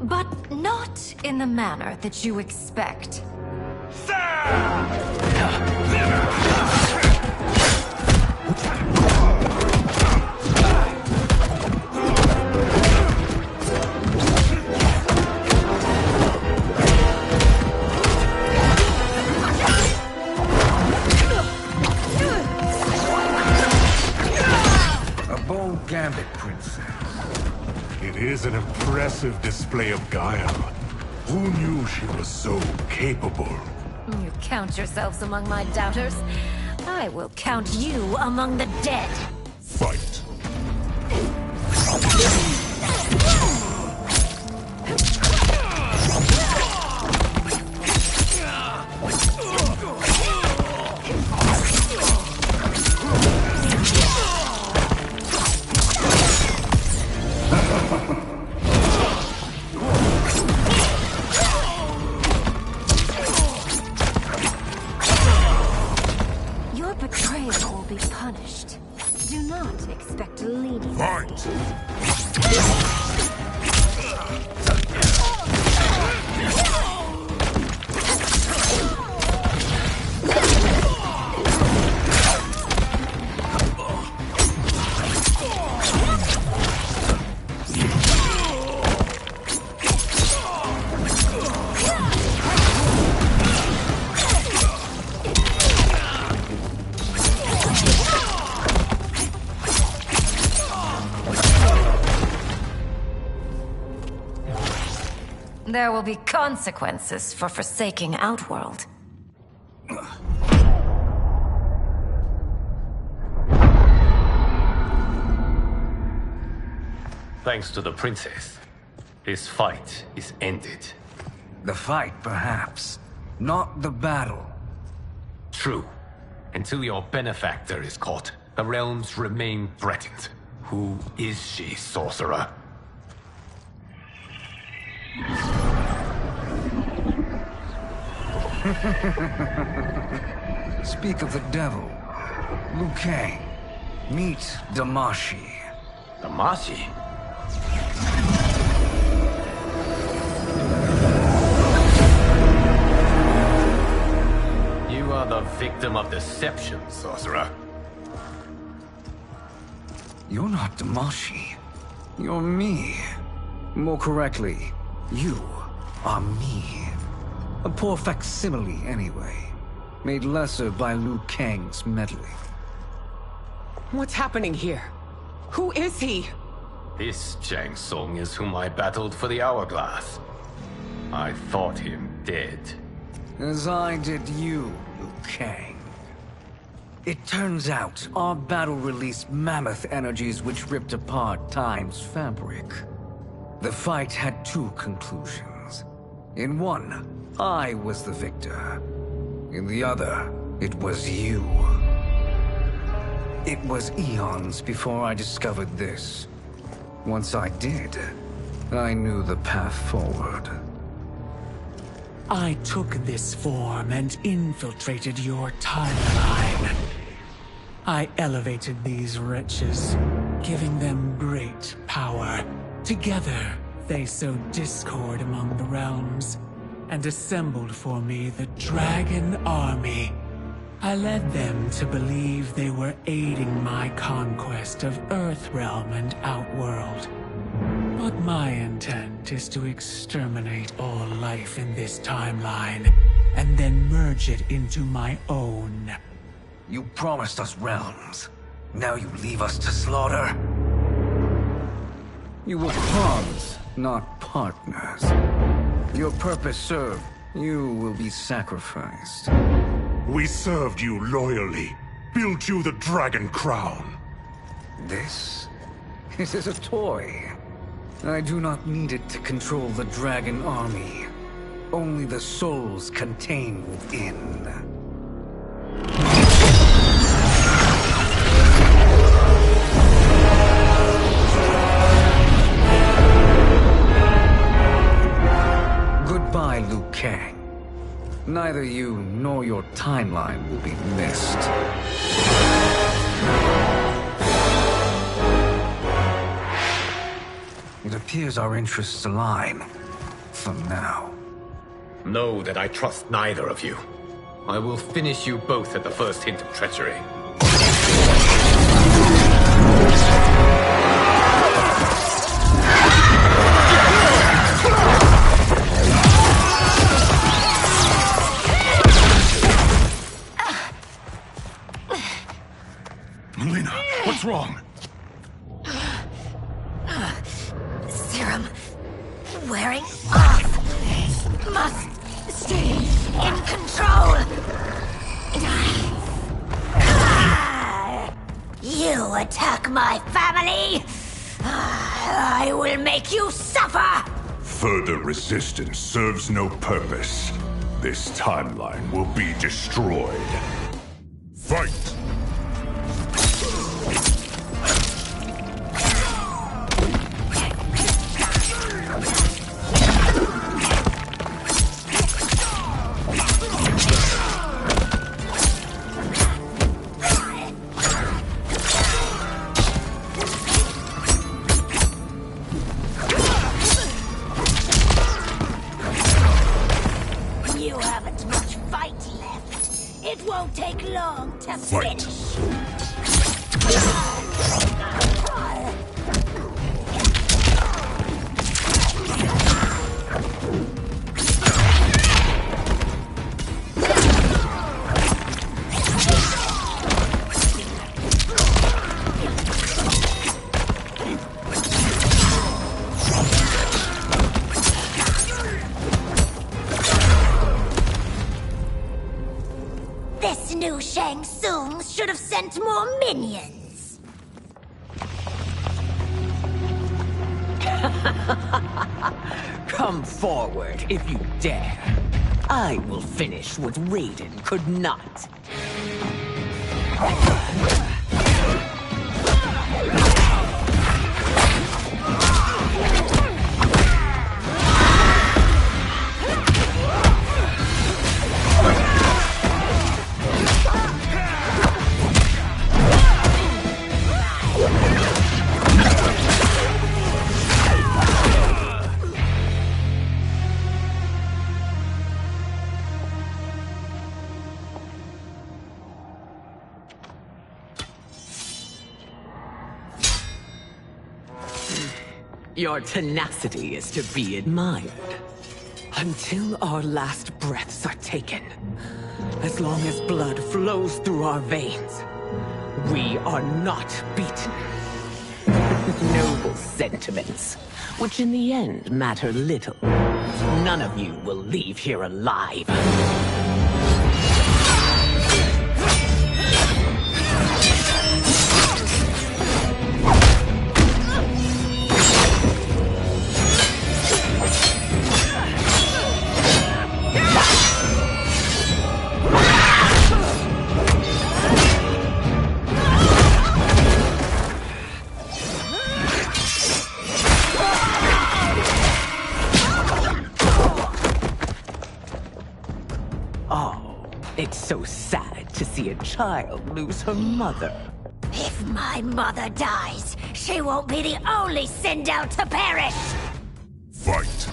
But not in the manner that you expect.
A bold gambit, Princess.
It is an impressive display of guile. Who knew she was so capable?
You count yourselves among my doubters. I will count you among the dead.
Fight.
Your betrayal will be punished. Do not expect leniency.
Fight!
There will be consequences for forsaking Outworld.
Thanks to the princess, this fight is ended.
The fight, perhaps. Not the battle.
True. Until your benefactor is caught, the realms remain threatened. Who is she, sorcerer?
Speak of the devil. Liu Kang. Meet Damashi.
Damashi? You are the victim of deception, sorcerer.
You're not Damashi. You're me. More correctly, you are me. A poor facsimile, anyway. Made lesser by Liu Kang's meddling.
What's happening here? Who is he?
This Shang Tsung is whom I battled for the Hourglass. I thought him dead.
As I did you, Liu Kang. It turns out our battle released mammoth energies which ripped apart time's fabric. The fight had two conclusions. In one, I was the victor. In the other, it was you. It was eons before I discovered this. Once I did, I knew the path forward.
I took this form and infiltrated your timeline. I elevated these wretches, giving them great power. Together, they sowed discord among the realms, and assembled for me the Dragon Army. I led them to believe they were aiding my conquest of Earthrealm and Outworld. But my intent is to exterminate all life in this timeline, and then merge it into my own.
You promised us realms. Now you leave us to slaughter? You were pawns, not partners. Your purpose served. You will be sacrificed.
We served you loyally, built you the Dragon Crown.
This is a toy. I do not need it to control the Dragon Army. Only the souls contained within. Goodbye, Liu Kang. Neither you nor your timeline will be missed. It appears our interests align. For now.
Know that I trust neither of you. I will finish you both at the first hint of treachery.
Melina, what's wrong?
Serum wearing off. Must stay in control. You attack my family. I will make you suffer.
Further resistance serves no purpose. This timeline will be destroyed. Fight!
You haven't much fight left. It won't take long to finish. This new Shang Tsung should have sent more minions.
Come forward if you dare. I will finish what Raiden could not. Your tenacity is to be admired. Until our last breaths are taken. As long as blood flows through our veins, We are not beaten. Noble sentiments, which in the end matter little. None of you will leave here alive. It's so sad to see a child lose her mother.
If my mother dies, she won't be the only Sindel to perish!
Fight!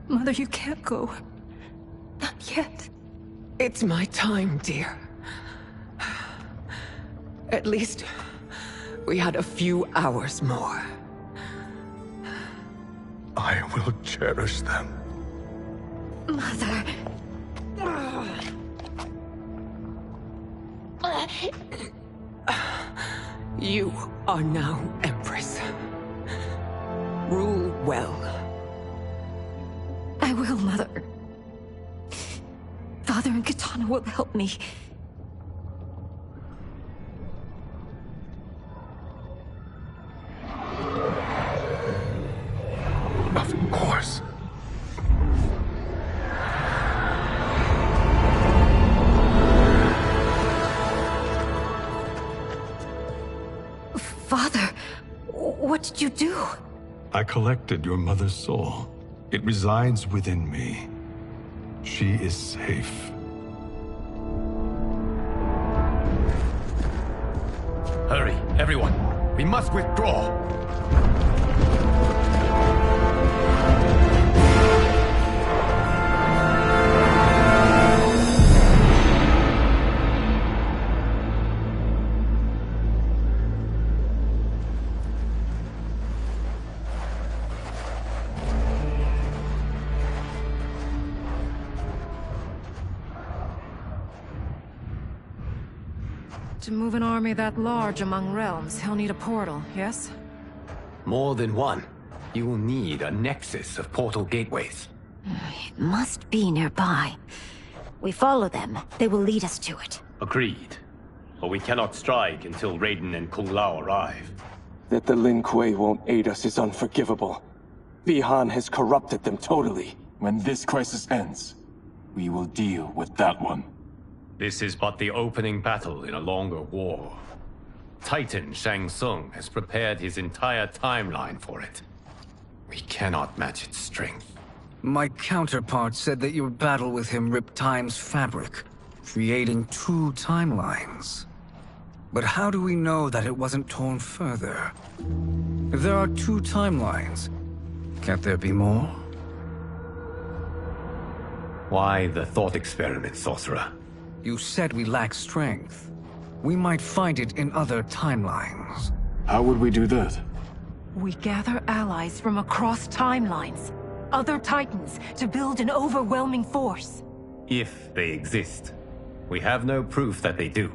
Mother, you can't go. Not yet. It's my time, dear. At least, we had a few hours more.
I will cherish them.
Mother...
You are now Empress. Rule well.
I will, Mother. Father and Katana will help me.
Of course.
Father, what did you do?
I collected your mother's soul. It resides within me. She is safe.
Hurry, everyone. We must withdraw.
To move an army that large among realms, he'll need a portal, yes?
More than one. You will need a nexus of portal gateways.
It must be nearby. We follow them. They will lead us to it.
Agreed. But we cannot strike until Raiden and Kung Lao arrive.
That the Lin Kuei won't aid us is unforgivable. Bi-Han has corrupted them totally.
When this crisis ends, we will deal with that one.
This is but the opening battle in a longer war. Titan Shang Tsung has prepared his entire timeline for it. We cannot match its strength.
My counterpart said that your battle with him ripped time's fabric, creating two timelines. But how do we know that it wasn't torn further? If there are two timelines, can't there be more?
Why the thought experiment, Sorcerer?
You said we lack strength. We might find it in other timelines.
How would we do that?
We gather allies from across timelines, other Titans, to build an overwhelming force.
If they exist. We have no proof that they do.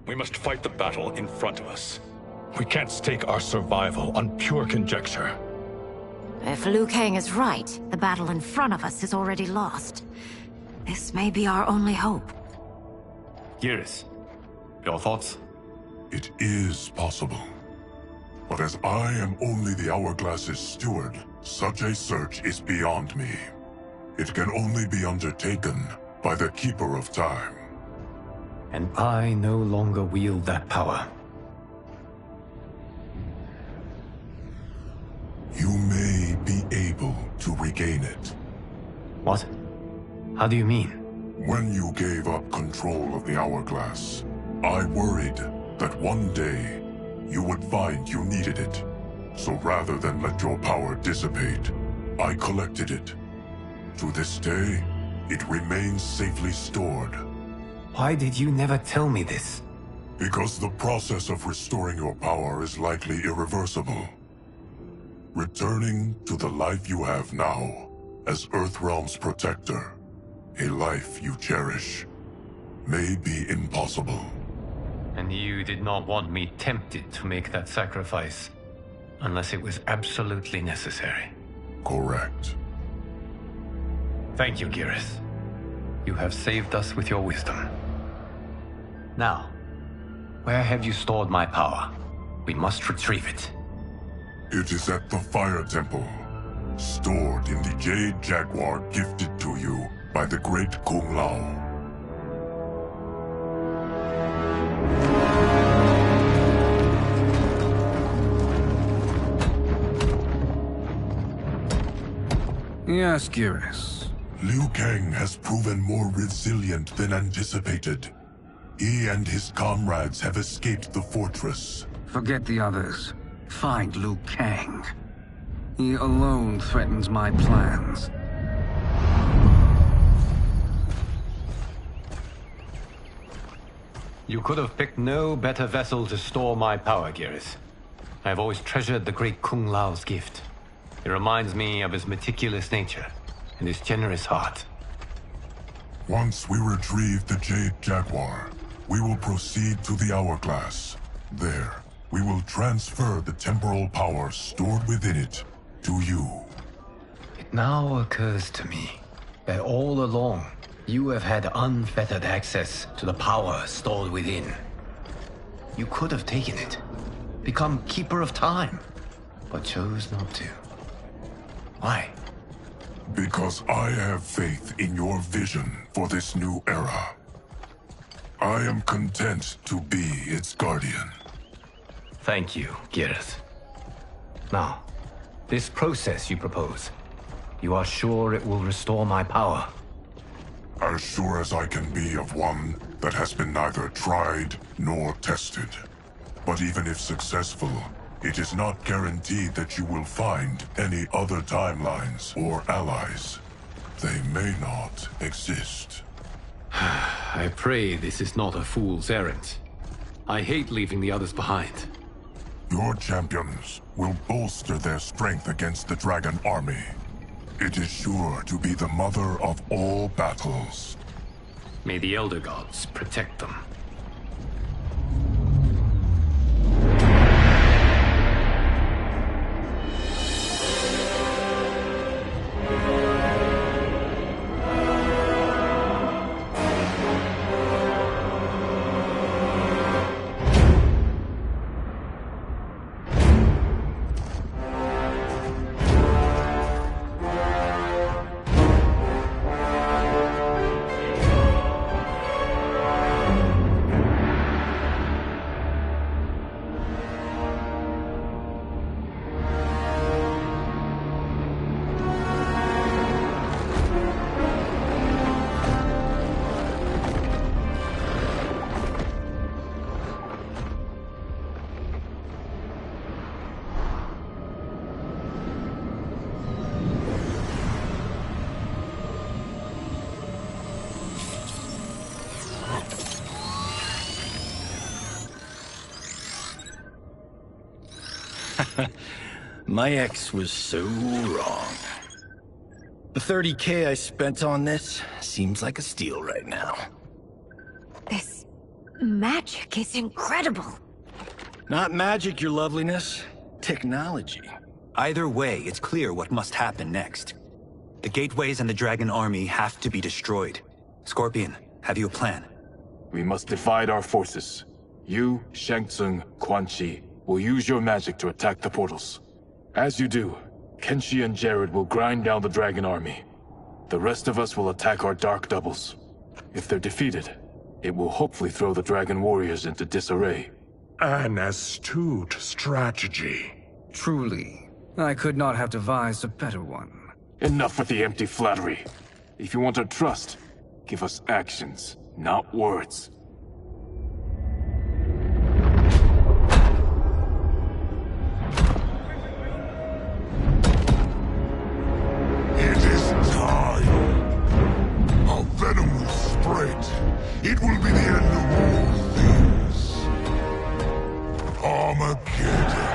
We must fight the battle in front of us. We can't stake our survival on pure conjecture.
If Liu Kang is right, the battle in front of us is already lost. This may be our only hope.
Geras, your thoughts?
It is possible. But as I am only the Hourglass's steward, such a search is beyond me. It can only be undertaken by the Keeper of Time.
And I no longer wield that power.
You may be able to regain it.
What? How do you mean?
When you gave up control of the Hourglass, I worried that one day you would find you needed it. So rather than let your power dissipate, I collected it. To this day, it remains safely stored.
Why did you never tell me this?
Because the process of restoring your power is likely irreversible. Returning to the life you have now, as Earthrealm's protector, a life you cherish, may be impossible.
And you did not want me tempted to make that sacrifice, unless it was absolutely necessary.
Correct.
Thank you, Geras. You have saved us with your wisdom. Now, where have you stored my power? We must retrieve it.
It is at the Fire Temple, stored in the Jade Jaguar gifted to you by the great Kung Lao.
Yes, Geras.
Liu Kang has proven more resilient than anticipated. He and his comrades have escaped the fortress.
Forget the others. Find Liu Kang. He alone threatens my plans.
You could have picked no better vessel to store my power, Geras. I have always treasured the great Kung Lao's gift. It reminds me of his meticulous nature and his generous heart.
Once we retrieve the Jade Jaguar, we will proceed to the Hourglass. There, we will transfer the temporal power stored within it to you.
It now occurs to me that all along, you have had unfettered access to the power stored within. You could have taken it, become Keeper of Time, but chose not to. Why?
Because I have faith in your vision for this new era. I am content to be its guardian.
Thank you, Geras. Now, this process you propose, you are sure it will restore my power?
As sure as I can be of one that has been neither tried nor tested. But even if successful, it is not guaranteed that you will find any other timelines or allies. They may not exist.
I pray this is not a fool's errand. I hate leaving the others behind.
Your champions will bolster their strength against the Dragon Army. It is sure to be the mother of all battles.
May the Elder Gods protect them.
My ex was so wrong. The 30K I spent on this seems like a steal right now.
This magic is incredible.
Not magic, your loveliness. Technology.
Either way, it's clear what must happen next. The gateways and the Dragon Army have to be destroyed. Scorpion, have you a plan?
We must divide our forces. You, Shang Tsung, Quan Chi will use your magic to attack the portals. As you do, Kenshi and Jared will grind down the Dragon Army. The rest of us will attack our dark doubles. If they're defeated, it will hopefully throw the Dragon Warriors into disarray.
An astute strategy.
Truly, I could not have devised a better one.
Enough with the empty flattery. If you want our trust, give us actions, not words.
It is time. Our venom will spread. It will be the end of all things. Armageddon.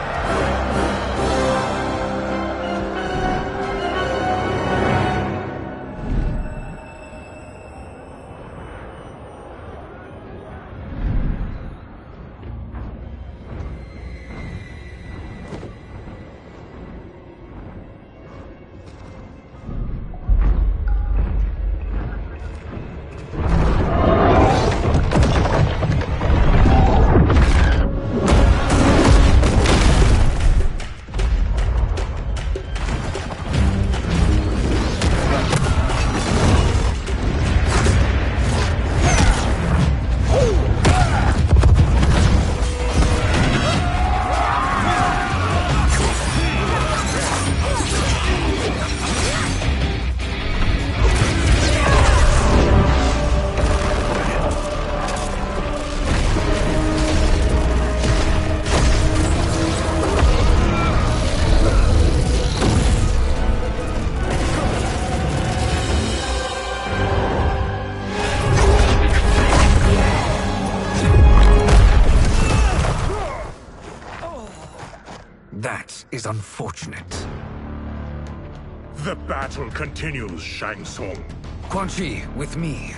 That is unfortunate.
The battle continues, Shang Tsung.
Quan Chi, with me.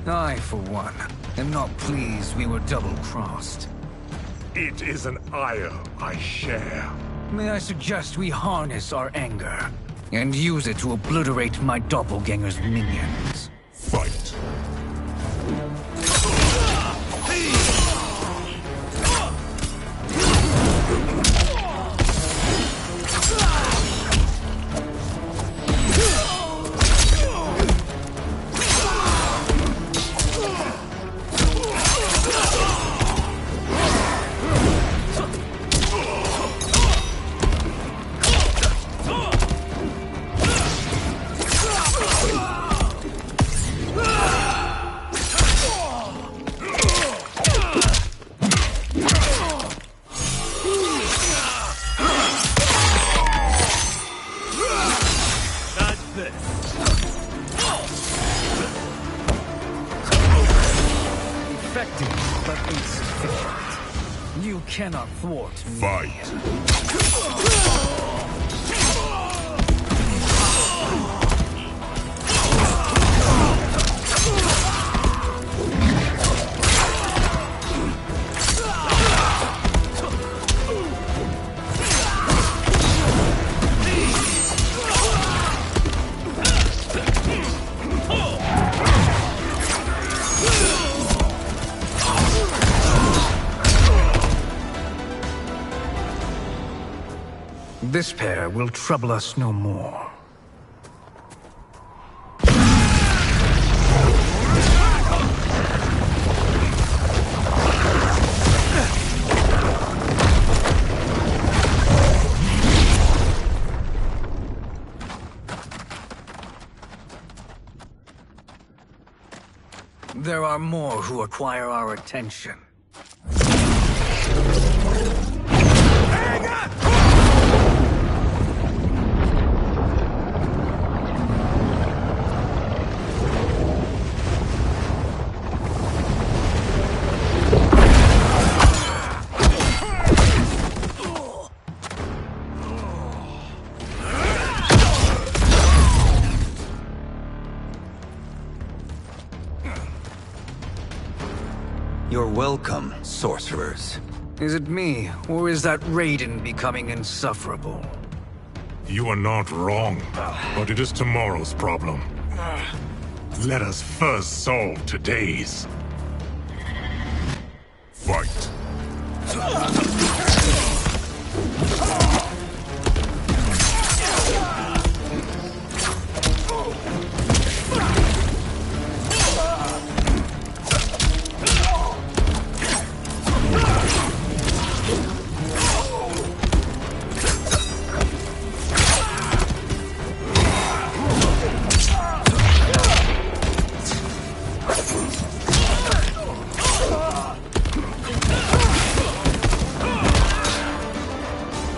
I, for one, am not pleased we were double-crossed.
It is an ire I share.
May I suggest we harness our anger and use it to obliterate my doppelganger's minions?
Fight.
Effective, but insufficient. You cannot thwart me.
Fight.
This pair will trouble us no more. There are more who require our attention.
Hang on!
You're welcome, sorcerers.
Is it me, or is that Raiden becoming insufferable?
You are not wrong, but it is tomorrow's problem. Let us first solve today's.
Fight.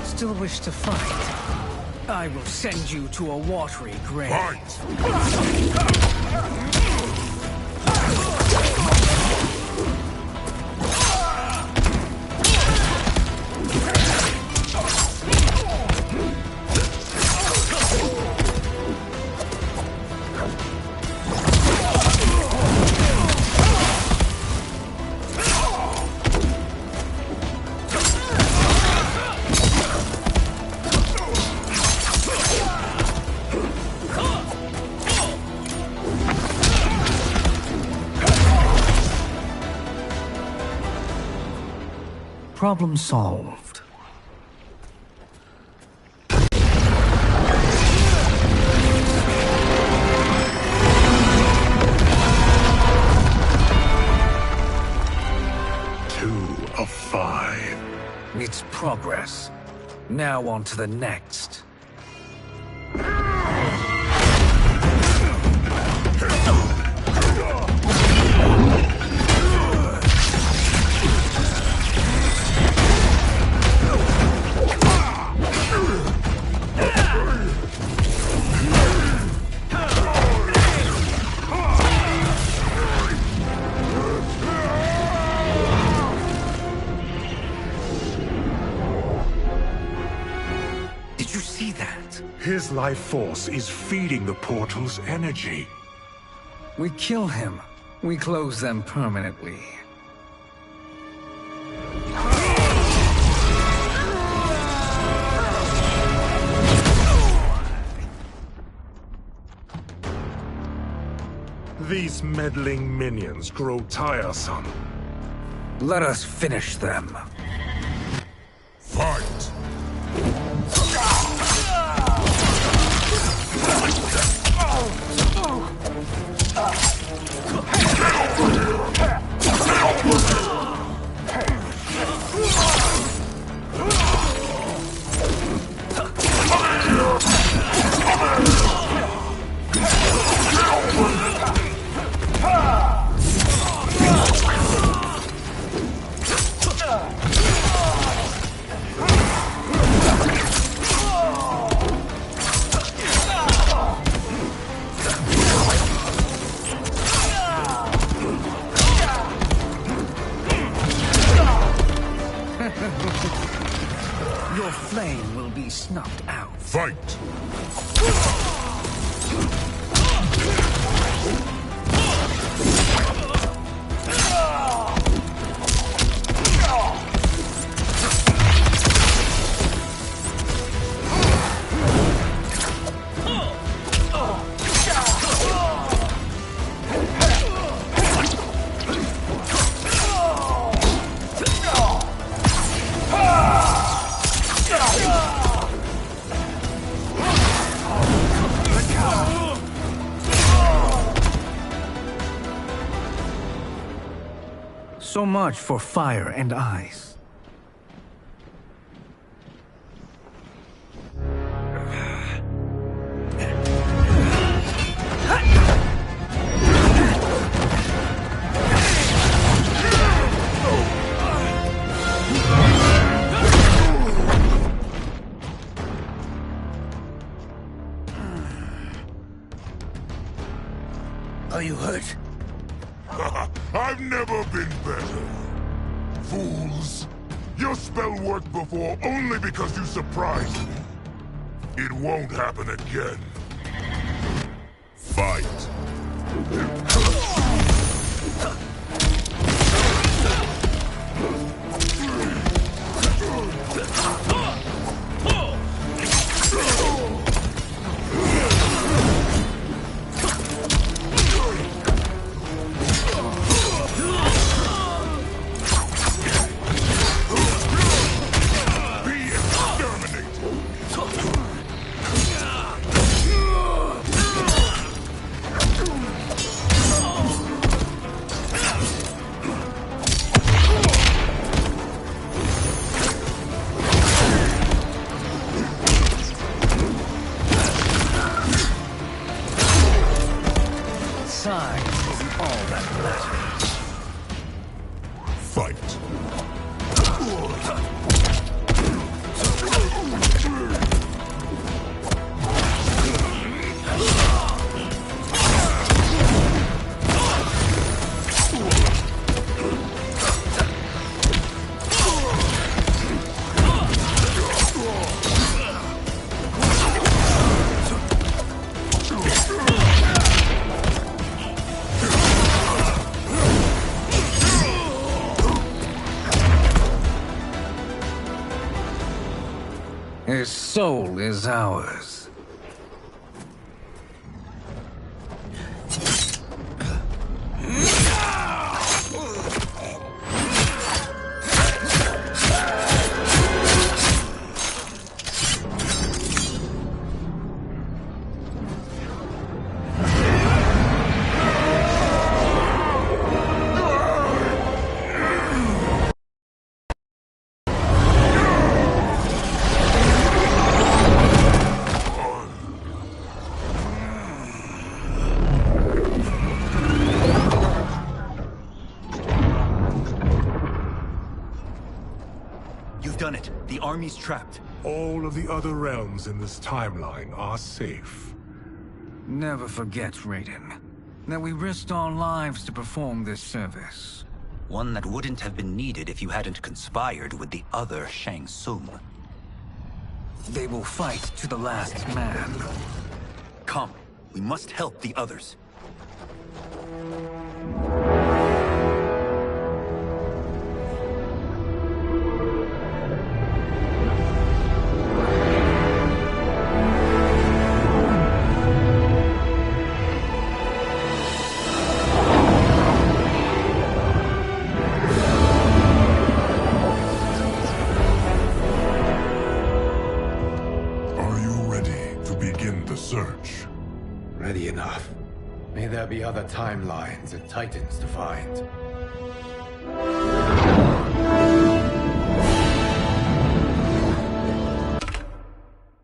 Still wish to fight? I will send you to a watery grave. Problem solved.
Of 5.
It's progress. Now on to the next.
His life force is feeding the portal's energy.
We kill him. We close them permanently.
These meddling minions grow tiresome.
Let us finish them.
Fight!
Your flame will be snuffed out.
Fight!
So much for fire and ice.
Are you hurt?
I've never been better. Fools. Your spell worked before only because you surprised me. It won't happen again. Fight.
His soul is ours.
Done it. The army's trapped.
All of the other realms in this timeline are safe.
Never forget, Raiden, that we risked our lives to perform this service.
One that wouldn't have been needed if you hadn't conspired with the other Shang Tsung.
They will fight to the last man.
Come, we must help the others.
Search.
Ready enough. May there be other timelines and titans to find.